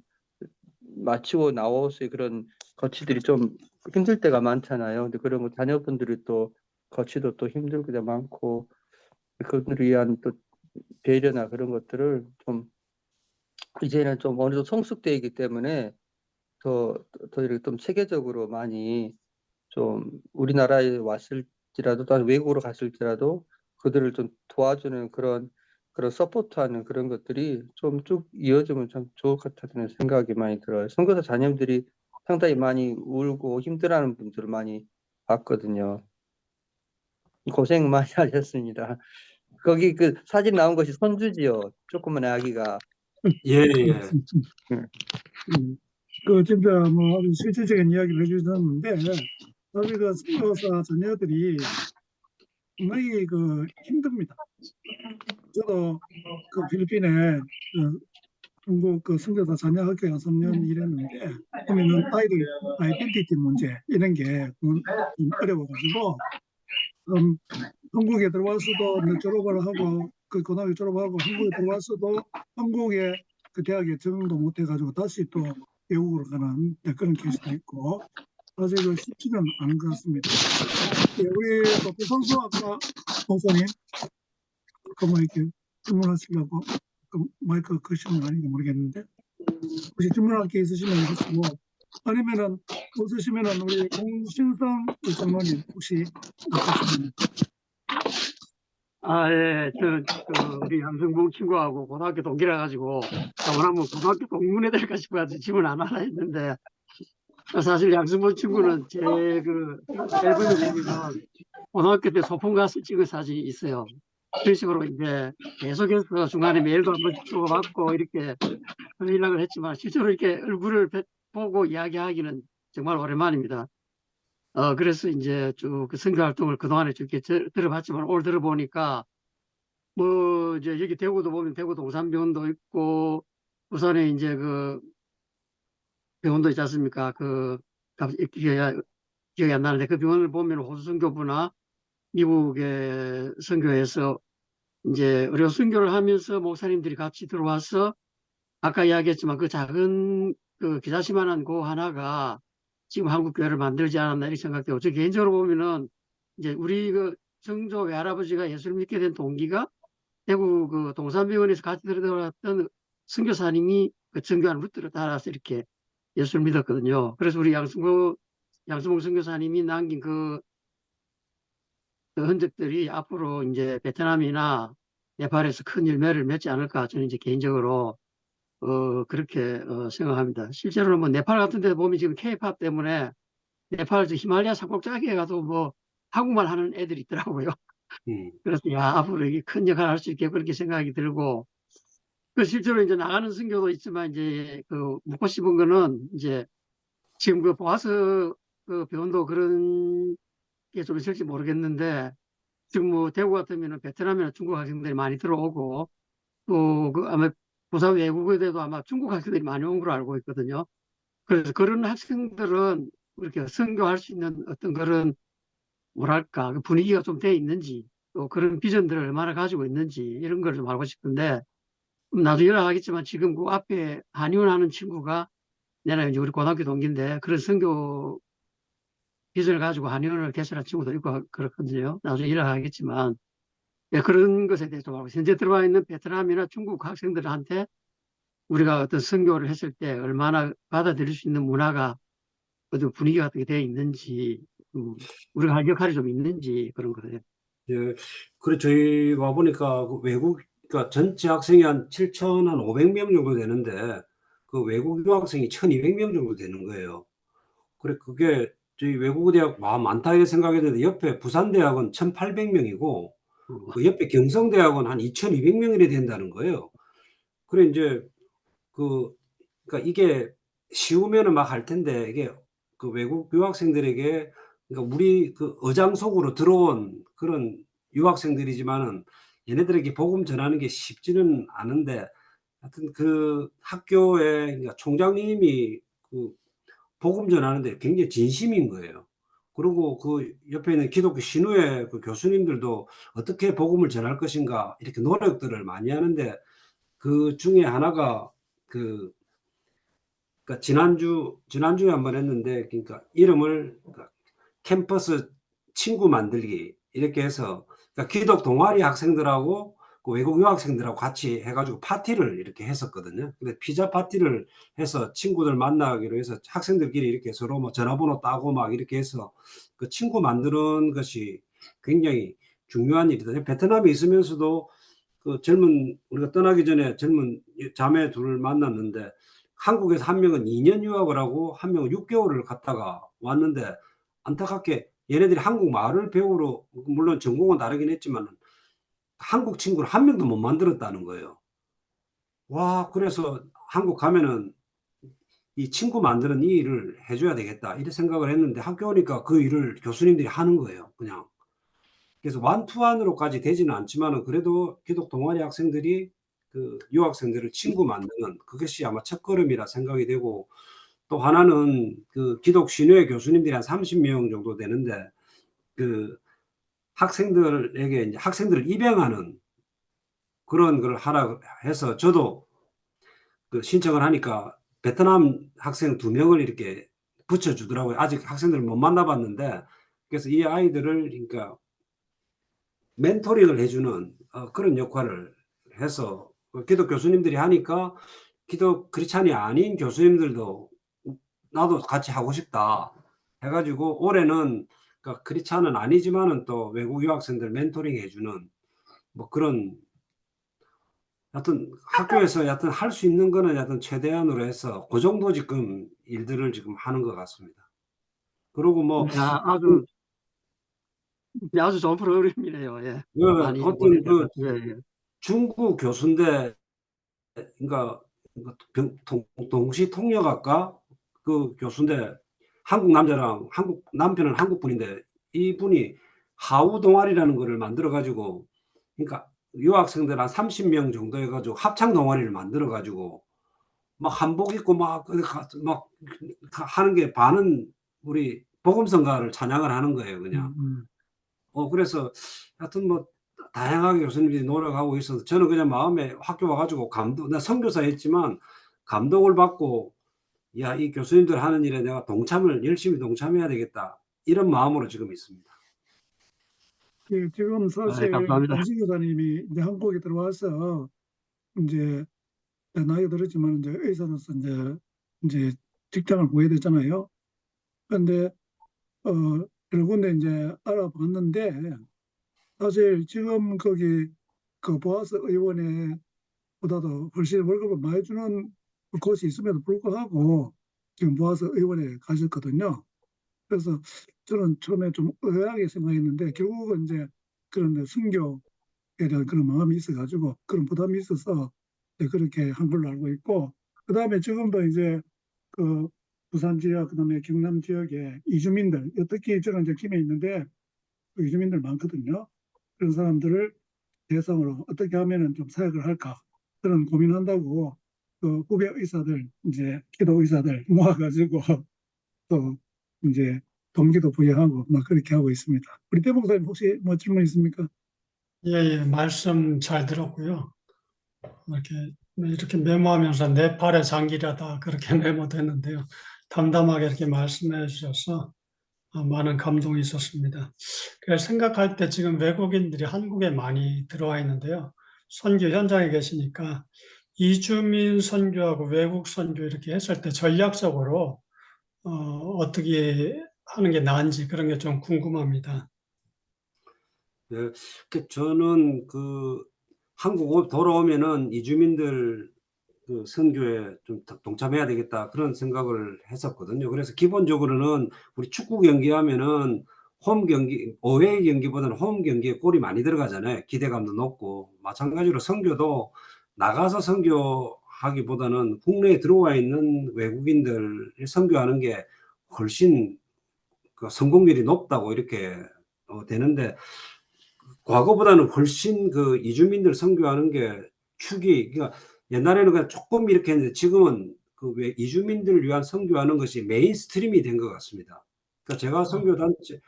마치고 나와서의 그런 거치들이 좀 힘들 때가 많잖아요. 근데 그런 거 자녀분들이 또 거치도 또 힘들 때가 많고 그들을 위한 또 배려나 그런 것들을 좀 이제는 좀 어느 정도 성숙돼 있기 때문에 더 이렇게 좀 체계적으로 많이 좀 우리나라에 왔을지라도 또 외국으로 갔을지라도 그들을 좀 도와주는 그런 서포트하는 그런 것들이 좀 쭉 이어지면 참 좋을 것 같다는 생각이 많이 들어요. 선교사 자녀들이 상당히 많이 울고 힘들어하는 분들을 많이 봤거든요. 고생 많이 하셨습니다. 거기 그 사진 나온 것이 손주지요. 조그만 아기가. 예, 예. 그 진짜 뭐 아주 실질적인 이야기를 해주셨는데 사실 그 선교사 자녀들이 상당히 그 힘듭니다. 저도 그 필리핀에 그 중국 그 선교사 자녀 학교에 3년 일했는데 보면은 아이들 아이덴티티 문제 이런 게 좀 어려워가지고 한국에 들어와서도 이제 졸업을 하고 그 고등학교 졸업하고 한국에 들어와서도 한국의 그 대학에 적응도 못해가지고 다시 또 외국으로 가는 그런 케이스도 있고 사실 그 쉽지는 않은 것 같습니다. 예, 우리 또 배상수 아까 목사님 뭐 이렇게 질문하시려고 마이크 끄시는 거 아닌지 모르겠는데 혹시 질문할 게 있으시면 해주시고 아니면은 없으시면은 우리 공신성 장로님 혹시 있으시면 예, 우리 양승봉 친구하고 고등학교 동기라 가지고, 원하면 고등학교 동문회 될까 싶어서 질문 안 하려 했는데, 사실 양승봉 친구는 제 앨범에 보면은 고등학교 때 소풍 가서 찍은 사진이 있어요. 그런 식으로 이제 계속해서 중간에 메일도 한번 주고받고 이렇게 연락을 했지만, 실제로 이렇게 얼굴을 보고 이야기하기는 정말 오랜만입니다. 그래서 이제 쭉 그 선교 활동을 그동안에 쭉 이렇게 들어봤지만 오늘 들어보니까 뭐 이제 여기 대구도 보면 대구 동산병원도 있고 부산에 이제 그 병원도 있지 않습니까? 기억이 안 나는데 그 병원을 보면 호주 선교부나 미국의 선교에서 이제 의료 선교를 하면서 목사님들이 같이 들어와서 아까 이야기했지만 그 작은 그 기자씨만한 그 하나가 지금 한국 교회를 만들지 않았나 이렇게 생각되고 저 개인적으로 보면은 이제 우리 그 성조 외할아버지가 예수를 믿게 된 동기가 대구 그 동산병원에서 같이 들어왔던 선교사님이 그 정교한 루트를 따라서 이렇게 예수를 믿었거든요. 그래서 우리 양승봉 선교사님이 남긴 그 흔적들이 앞으로 이제 베트남이나 네팔에서 큰 열매를 맺지 않을까 저는 이제 개인적으로 그렇게 생각합니다. 실제로는 뭐 네팔 같은 데 보면 지금 K-팝 때문에 네팔 히말라야 산 꼭대기에 가도 뭐 한국말 하는 애들이 있더라고요. 그래서 야 앞으로 이게 큰 역할을 할 수 있게 그렇게 생각이 들고 그 실제로 이제 나가는 선교도 있지만 이제 그 묻고 싶은 거는 이제 지금 그 보아서 그 병원도 그런 게 좀 있을지 모르겠는데 지금 뭐 대구 같으면은 베트남이나 중국 학생들이 많이 들어오고 또 그 아마 부산 외국어대도 아마 중국 학생들이 많이 온 걸로 알고 있거든요. 그래서 그런 학생들은 이렇게 선교할 수 있는 어떤 그런 뭐랄까 그 분위기가 좀 돼 있는지 또 그런 비전들을 얼마나 가지고 있는지 이런 걸 좀 알고 싶은데 나도 연락하겠지만 지금 그 앞에 한의원하는 친구가 내가 이제 우리 고등학교 동기인데 그런 선교 비전을 가지고 한의원을 개설한 친구도 있고 그렇거든요. 나중에 연락하겠지만 예, 그런 것에 대해서 좀 알고 현재 들어와 있는 베트남이나 중국 학생들한테 우리가 어떤 선교를 했을 때 얼마나 받아들일 수 있는 문화가 어떤 분위기 같은 게 되어 있는지 우리가 할 역할이 좀 있는지 그런 거예요. 예. 그래 저희 와 보니까 그 외국 그러니까 전체 학생이 한 7,500명 정도 되는데 그 외국 유학생이 1,200명 정도 되는 거예요. 그래 그게 저희 외국 대학 와 많다 이렇게 생각했는데 옆에 부산대학은 1,800명이고 그 옆에 경성대학은 한 2,200명 이래 된다는 거예요. 그래 인제 그 그러니까 이게 쉬우면은 막 할 텐데 이게 그 외국 유학생들에게 그러니까 우리 그 어장 속으로 들어온 그런 유학생들이지만은 얘네들에게 복음 전하는 게 쉽지는 않은데 하여튼 그 학교에 그러니까 총장님이 그 복음 전하는 데 굉장히 진심인 거예요. 그리고 그 옆에 있는 기독교 신우회 그 교수님들도 어떻게 복음을 전할 것인가 이렇게 노력들을 많이 하는데 그중에 하나가 그 그러니까 지난주에 한번 했는데, 그러니까 이름을 그러니까 캠퍼스 친구 만들기 이렇게 해서, 그러니까 기독 동아리 학생들하고 그 외국 유학생들하고 같이 해가지고 파티를 이렇게 했었거든요. 근데 피자 파티를 해서 친구들 만나기로 해서 학생들끼리 이렇게 서로 뭐 전화번호 따고 막 이렇게 해서 그 친구 만드는 것이 굉장히 중요한 일이다. 베트남에 있으면서도 그 우리가 떠나기 전에 젊은 자매 둘을 만났는데, 한국에서 한 명은 2년 유학을 하고 한 명은 6개월을 갔다가 왔는데, 안타깝게 얘네들이 한국말을 배우러, 물론 전공은 다르긴 했지만 한국 친구를 한 명도 못 만들었다는 거예요. 와, 그래서 한국 가면은 이 친구 만드는 이 일을 해줘야 되겠다 이렇게 생각을 했는데, 학교 오니까 그 일을 교수님들이 하는 거예요, 그냥. 그래서 완투원으로까지 되지는 않지만은 그래도 기독 동아리 학생들이 그 유학생들을 친구 만드는 그것이 아마 첫걸음이라 생각이 되고, 또 하나는 그 기독 신효회 교수님들이 한 30명 정도 되는데, 그 학생들에게 이제 학생들을 입양하는 그런 걸 하라 해서 저도 그 신청을 하니까 베트남 학생 2명을 이렇게 붙여주더라고요. 아직 학생들을 못 만나봤는데, 그래서 이 아이들을 그러니까 멘토링을 해주는 그런 역할을 해서 기독 교수님들이 하니까 기독 크리스찬이 아닌 교수님들도 나도 같이 하고 싶다 해가지고 올해는 그러니까 크리스찬은 아니지만은 또 외국 유학생들 멘토링 해주는 뭐 그런, 하여튼 학교에서 하여튼 할 수 있는 거는 하여튼 최대한으로 해서 그 정도 지금 일들을 지금 하는 것 같습니다. 그리고 뭐 아주 좋은 프로그램이네요. 예. 많이 어떤 그 예, 예. 중국 교수인데, 그러니까 동시 통역학과 그 교수인데, 한국 남자랑 한국 남편은 한국 분인데 이분이 하우 동아리라는 거를 만들어 가지고, 그러니까 유학생들 한 30명 정도 해가지고 합창 동아리를 만들어 가지고 막 한복 입고 막 하는 게 반은 우리 복음성가를 찬양을 하는 거예요, 그냥. 그래서 하여튼 뭐 다양하게 교수님들이 노력하고 있어서 저는 그냥 마음에 학교 와가지고 나 선교사 했지만 감동을 받고, 야, 이 교수님들 하는 일에 내가 열심히 동참해야 되겠다 이런 마음으로 지금 있습니다. 예, 지금 사실 감사합니다. 안식 교사님이 이제 한국에 들어와서 이제 나이가 들었지만 이제 의사로서 이제 직장을 구해야 되잖아요. 그런데 여러 군데 이제 알아봤는데, 사실 지금 거기 그 보아스 의원에 보다도 훨씬 월급을 많이 주는 곳이 있음에도 불구하고 지금 보아스 의원에 가셨거든요. 그래서 저는 처음에 좀 의아하게 생각했는데, 결국은 이제 그런 순교에 대한 그런 마음이 있어가지고 그런 부담이 있어서 이제 그렇게 한 걸로 알고 있고, 그 다음에 지금도 이제 그 부산 지역, 그다음에 경남 지역에 이주민들, 특히 저는 이제 김해 있는데 그 이주민들 많거든요. 그런 사람들을 대상으로 어떻게 하면은 좀 사역을 할까 그런 고민한다고 그 후배 의사들, 이제 기도 의사들 모아가지고 또 이제 동기도 부여하고 막 그렇게 하고 있습니다. 우리 대 목사님 혹시 뭐 질문 있습니까? 예, 예, 말씀 잘 들었고요. 이렇게 메모하면서 네팔의 장기라다 그렇게 메모됐는데요. 담담하게 이렇게 말씀해 주셔서 많은 감동이 있었습니다. 그래서 생각할 때 지금 외국인들이 한국에 많이 들어와 있는데요. 선교 현장에 계시니까 이주민 선교하고 외국 선교 이렇게 했을 때 전략적으로 어떻게 하는 게 나은지 그런 게 좀 궁금합니다. 네, 저는 그 한국 돌아오면은 이주민들 그 선교에 좀 동참해야 되겠다 그런 생각을 했었거든요. 그래서 기본적으로는 우리 축구 경기하면은 홈 경기, 어웨이 경기보다는 홈 경기에 골이 많이 들어가잖아요. 기대감도 높고, 마찬가지로 선교도 나가서 선교하기보다는 국내에 들어와 있는 외국인들 선교하는 게 훨씬 그 성공률이 높다고 이렇게 되는데, 과거보다는 훨씬 그 이주민들 선교하는 게 그러니까 옛날에는 그냥 조금 이렇게 했는데 지금은 그 왜 이주민들을 위한 선교하는 것이 메인스트림이 된 것 같습니다. 그러니까 제가 선교단체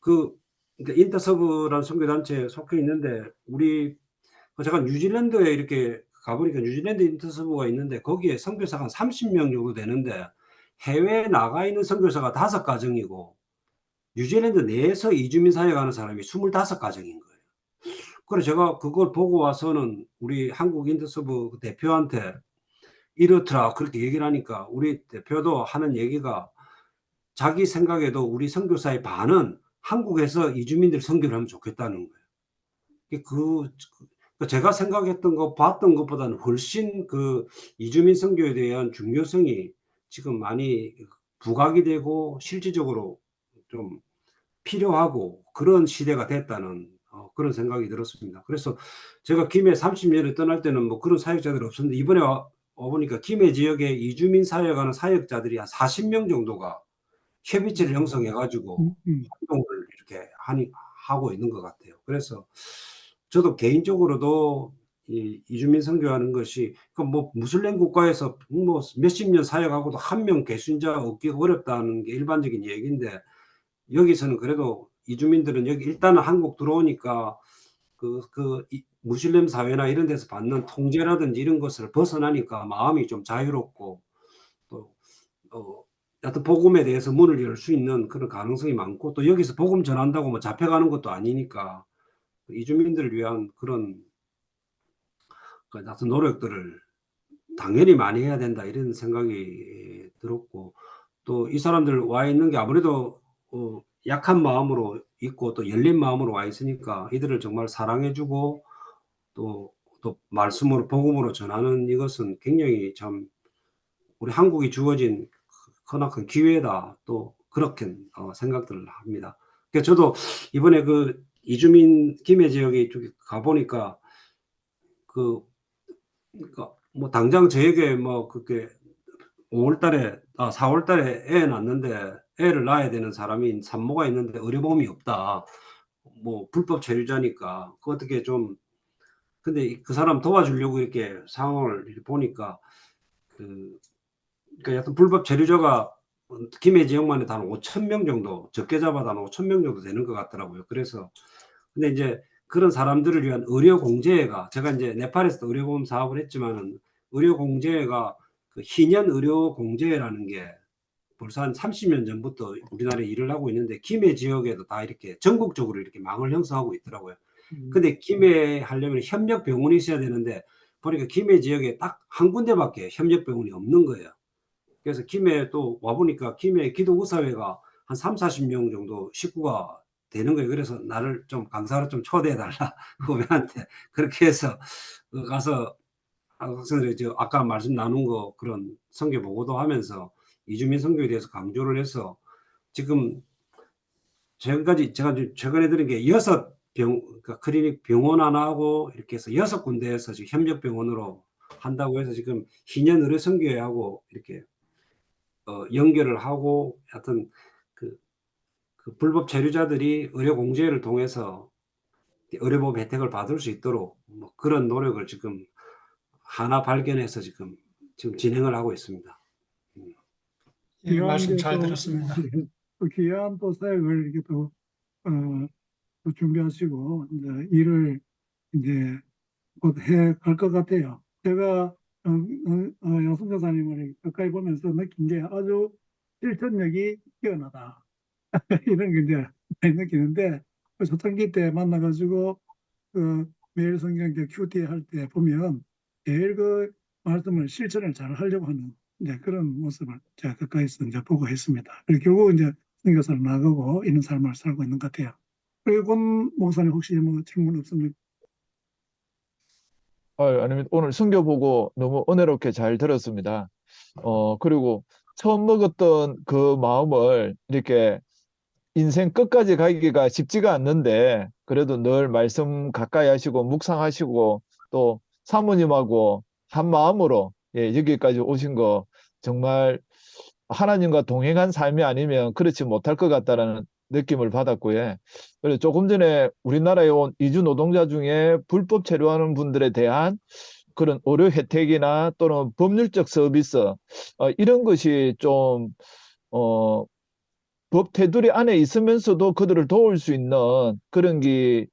그러니까 인터서브라는 선교단체에 속해 있는데, 제가 뉴질랜드에 이렇게 가보니까 뉴질랜드 인터스부가 있는데 거기에 선교사가 한 30명 정도 되는데 해외에 나가 있는 선교사가 5가정이고 뉴질랜드 내에서 이주민 사역 하는 사람이 25가정인 거예요. 그래서 제가 그걸 보고 와서는 우리 한국 인터스부 대표한테 이렇더라 그렇게 얘기를 하니까 우리 대표도 하는 얘기가 자기 생각에도 우리 선교사의 반은 한국에서 이주민들 선교를 하면 좋겠다는 거예요. 제가 생각했던 거 봤던 것보다는 훨씬 그 이주민 선교에 대한 중요성이 지금 많이 부각이 되고 실질적으로 좀 필요하고 그런 시대가 됐다는 그런 생각이 들었습니다. 그래서 제가 김해 30년을 떠날 때는 뭐 그런 사역자들이 없었는데 이번에 와 보니까 김해 지역에 이주민 사역하는 사역자들이 한 40명 정도가 협의체를 형성해 가지고 활동을 이렇게 하고 있는 것 같아요. 그래서 저도 개인적으로도 이 이주민 선교하는 것이 뭐 무슬림 국가에서 뭐 몇십 년 사역하고도 한 명 개신자 얻기가 어렵다는 게 일반적인 얘기인데 여기서는 그래도 이주민들은 여기 일단은 한국 들어오니까 무슬림 사회나 이런 데서 받는 통제라든지 이런 것을 벗어나니까 마음이 좀 자유롭고 또 하여튼 복음에 대해서 문을 열 수 있는 그런 가능성이 많고 또 여기서 복음 전한다고 뭐 잡혀가는 것도 아니니까 이주민들을 위한 그런 하여튼 노력들을 당연히 많이 해야 된다 이런 생각이 들었고 또 이 사람들 와 있는 게 아무래도 약한 마음으로 있고 또 열린 마음으로 와 있으니까 이들을 정말 사랑해주고 또 말씀으로 복음으로 전하는 이것은 굉장히 참 우리 한국이 주어진 크나큰 기회다 또 그렇게 생각들을 합니다. 그러니까 저도 이번에 그 이주민 김해 지역에 가보니까 그러니까 뭐 당장 저에게 뭐 그게 4월 달에 애 낳는데 애를 낳아야 되는 사람이 산모가 있는데 의료보험이 없다. 뭐 불법 체류자니까 그 어떻게 좀 근데 그 사람 도와주려고 이렇게 상황을 이렇게 보니까 그러니까 약간 불법 체류자가 김해 지역만 해도 한 5,000명 정도 적게 잡아도 한 5,000명 정도 되는 것 같더라고요. 그래서 근데 이제 그런 사람들을 위한 의료 공제가 제가 이제 네팔에서도 의료보험 사업을 했지만은 의료 공제가 그 희년 의료 공제라는 게 벌써 한 30년 전부터 우리나라에 일을 하고 있는데 김해 지역에도 다 이렇게 전국적으로 이렇게 망을 형성하고 있더라고요. 근데 김해 하려면 협력 병원이 있어야 되는데 보니까 김해 지역에 딱 한 군데밖에 협력 병원이 없는 거예요. 그래서 김해에 또 와보니까 김해 기독의사회가 한 30-40명 정도 식구가 되는 거예요. 그래서 나를 좀 강사로 좀 초대해달라 후배한테 그렇게 해서 가서 학생들이 아까 말씀 나눈 거 그런 선교 보고도 하면서 이주민 선교에 대해서 강조를 해서 지금 지금까지 제가 최근에 들은 게 6 그러니까 클리닉 병원 하나하고 이렇게 해서 6군데에서 지금 협력 병원으로 한다고 해서 지금 희년 의료 선교회하고 이렇게 연결을 하고 하여튼 그 불법 체류자들이 의료 공제를 통해서 의료보험 혜택을 받을 수 있도록 뭐 그런 노력을 지금 하나 발견해서 지금 진행을 하고 있습니다. 예, 말씀 잘 들었습니다. 또 귀한 또 사역을 이렇게 또 준비하시고 이제 일을 이제 곧 해 갈 것 같아요. 제가 양승 교사님을 가까이 보면서 느낀 게 아주 실천력이 뛰어나다. 이런 게 이제 많이 느끼는데 초창기 때 만나가지고 매일 성경제 큐티 할 때 보면 제일 그 말씀을 실천을 잘 하려고 하는 이제 그런 모습을 제가 가까이서 이제 보고 했습니다. 그리고 결국 이제 선교사를 나가고 이런 삶을 살고 있는 것 같아요. 그리고 권 목사님 혹시 뭐 질문 없습니까? 아닙니다. 오늘 선교 보고 너무 은혜롭게 잘 들었습니다. 그리고 처음 먹었던 그 마음을 이렇게 인생 끝까지 가기가 쉽지가 않는데 그래도 늘 말씀 가까이 하시고 묵상하시고 또 사모님하고 한 마음으로 여기까지 오신 거 정말 하나님과 동행한 삶이 아니면 그렇지 못할 것 같다라는 느낌을 받았고요. 그리고 조금 전에 우리나라에 온 이주 노동자 중에 불법 체류하는 분들에 대한 그런 의료 혜택이나 또는 법률적 서비스 이런 것이 좀 법 테두리 안에 있으면서도 그들을 도울 수 있는 그런 게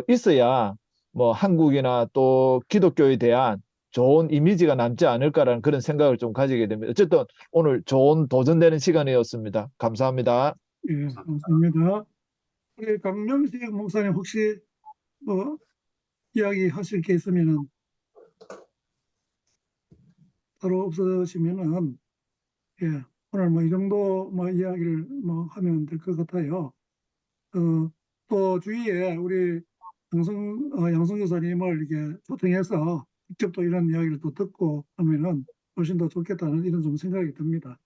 있어야 뭐 한국이나 또 기독교에 대한 좋은 이미지가 남지 않을까라는 그런 생각을 좀 가지게 됩니다. 어쨌든 오늘 좋은 도전되는 시간이었습니다. 감사합니다. 예, 감사합니다. 우리 강명식 목사님 혹시 뭐 이야기하실 게 있으면은 따로 없으시면은 예, 오늘 뭐 이 정도 뭐 이야기를 뭐 하면 될 것 같아요. 또 주위에 우리 양성 교사님을 이게 초청해서 직접 또 이런 이야기를 또 듣고 하면은 훨씬 더 좋겠다는 이런 좀 생각이 듭니다.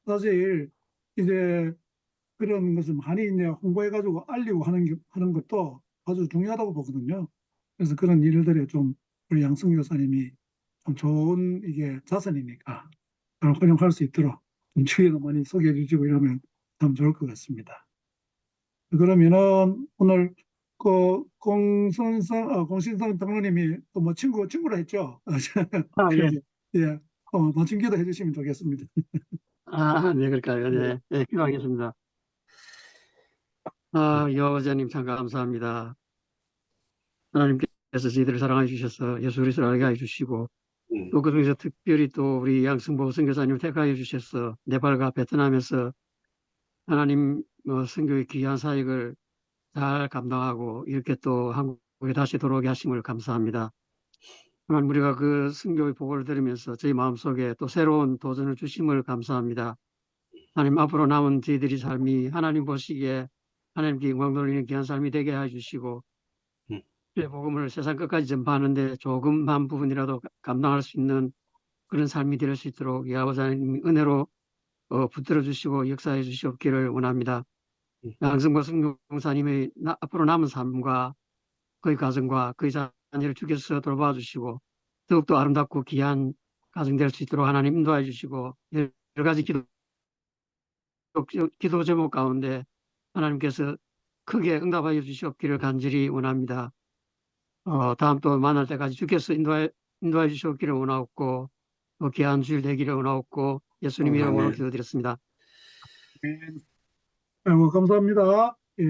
사실 이제 그런 것을 많이 이제 홍보해가지고 알리고 하는 것도 아주 중요하다고 보거든요. 그래서 그런 일들에 좀 우리 양성 교사님이 좀 좋은 이게 자산이니까 그걸 활용할 수 있도록 좀 주위에도 많이 소개해 주시고 이러면 참 좋을 것 같습니다. 그러면은 오늘 그 공신성 장로님이 또 뭐 친구라 했죠. 아, 예. 그래서 예, 마침기도 해주시면 좋겠습니다. 아, 네, 그럴까요? 네, 네, 기도하겠습니다. 여호와님 참 감사합니다. 하나님께서 저희들을 사랑해 주셔서 예수 그리스도를 알게 해 주시고 또 그중에서 특별히 또 우리 양승보 선교사님을 택하여 주셔서 네팔과 베트남에서 하나님 선교의 귀한 사역을 잘 감당하고 이렇게 또 한국에 다시 돌아오게 하심을 감사합니다. 하나님 우리가 그 선교의 보고를 들으면서 저희 마음속에 또 새로운 도전을 주심을 감사합니다. 하나님 앞으로 남은 저희들이 삶이 하나님 보시기에 하나님께 영광 돌리는 귀한 삶이 되게 해주시고 주의 복음을 세상 끝까지 전파하는데 조금 한 부분이라도 감당할 수 있는 그런 삶이 될 수 있도록 아버지 하나님 은혜로 붙들어 주시고 역사해 주시옵기를 원합니다. 양승보 선교사님의 앞으로 남은 삶과 그의 가정과 그의 자녀를 주께서 돌봐 주시고 더욱더 아름답고 귀한 가정 될 수 있도록 하나님 인도해 주시고 여러 가지 기도 제목 가운데 하나님께서 크게 응답하여 주시옵기를 간절히 원합니다. 다음 또 만날 때까지 주께서 인도해 주시옵기를 원하옵고 또 귀한 주일 되기를 원하옵고 예수님 이름으로 기도드렸습니다. 아이고, 감사합니다. 예,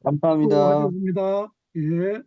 감사합니다. 수고하셨습니다. 예.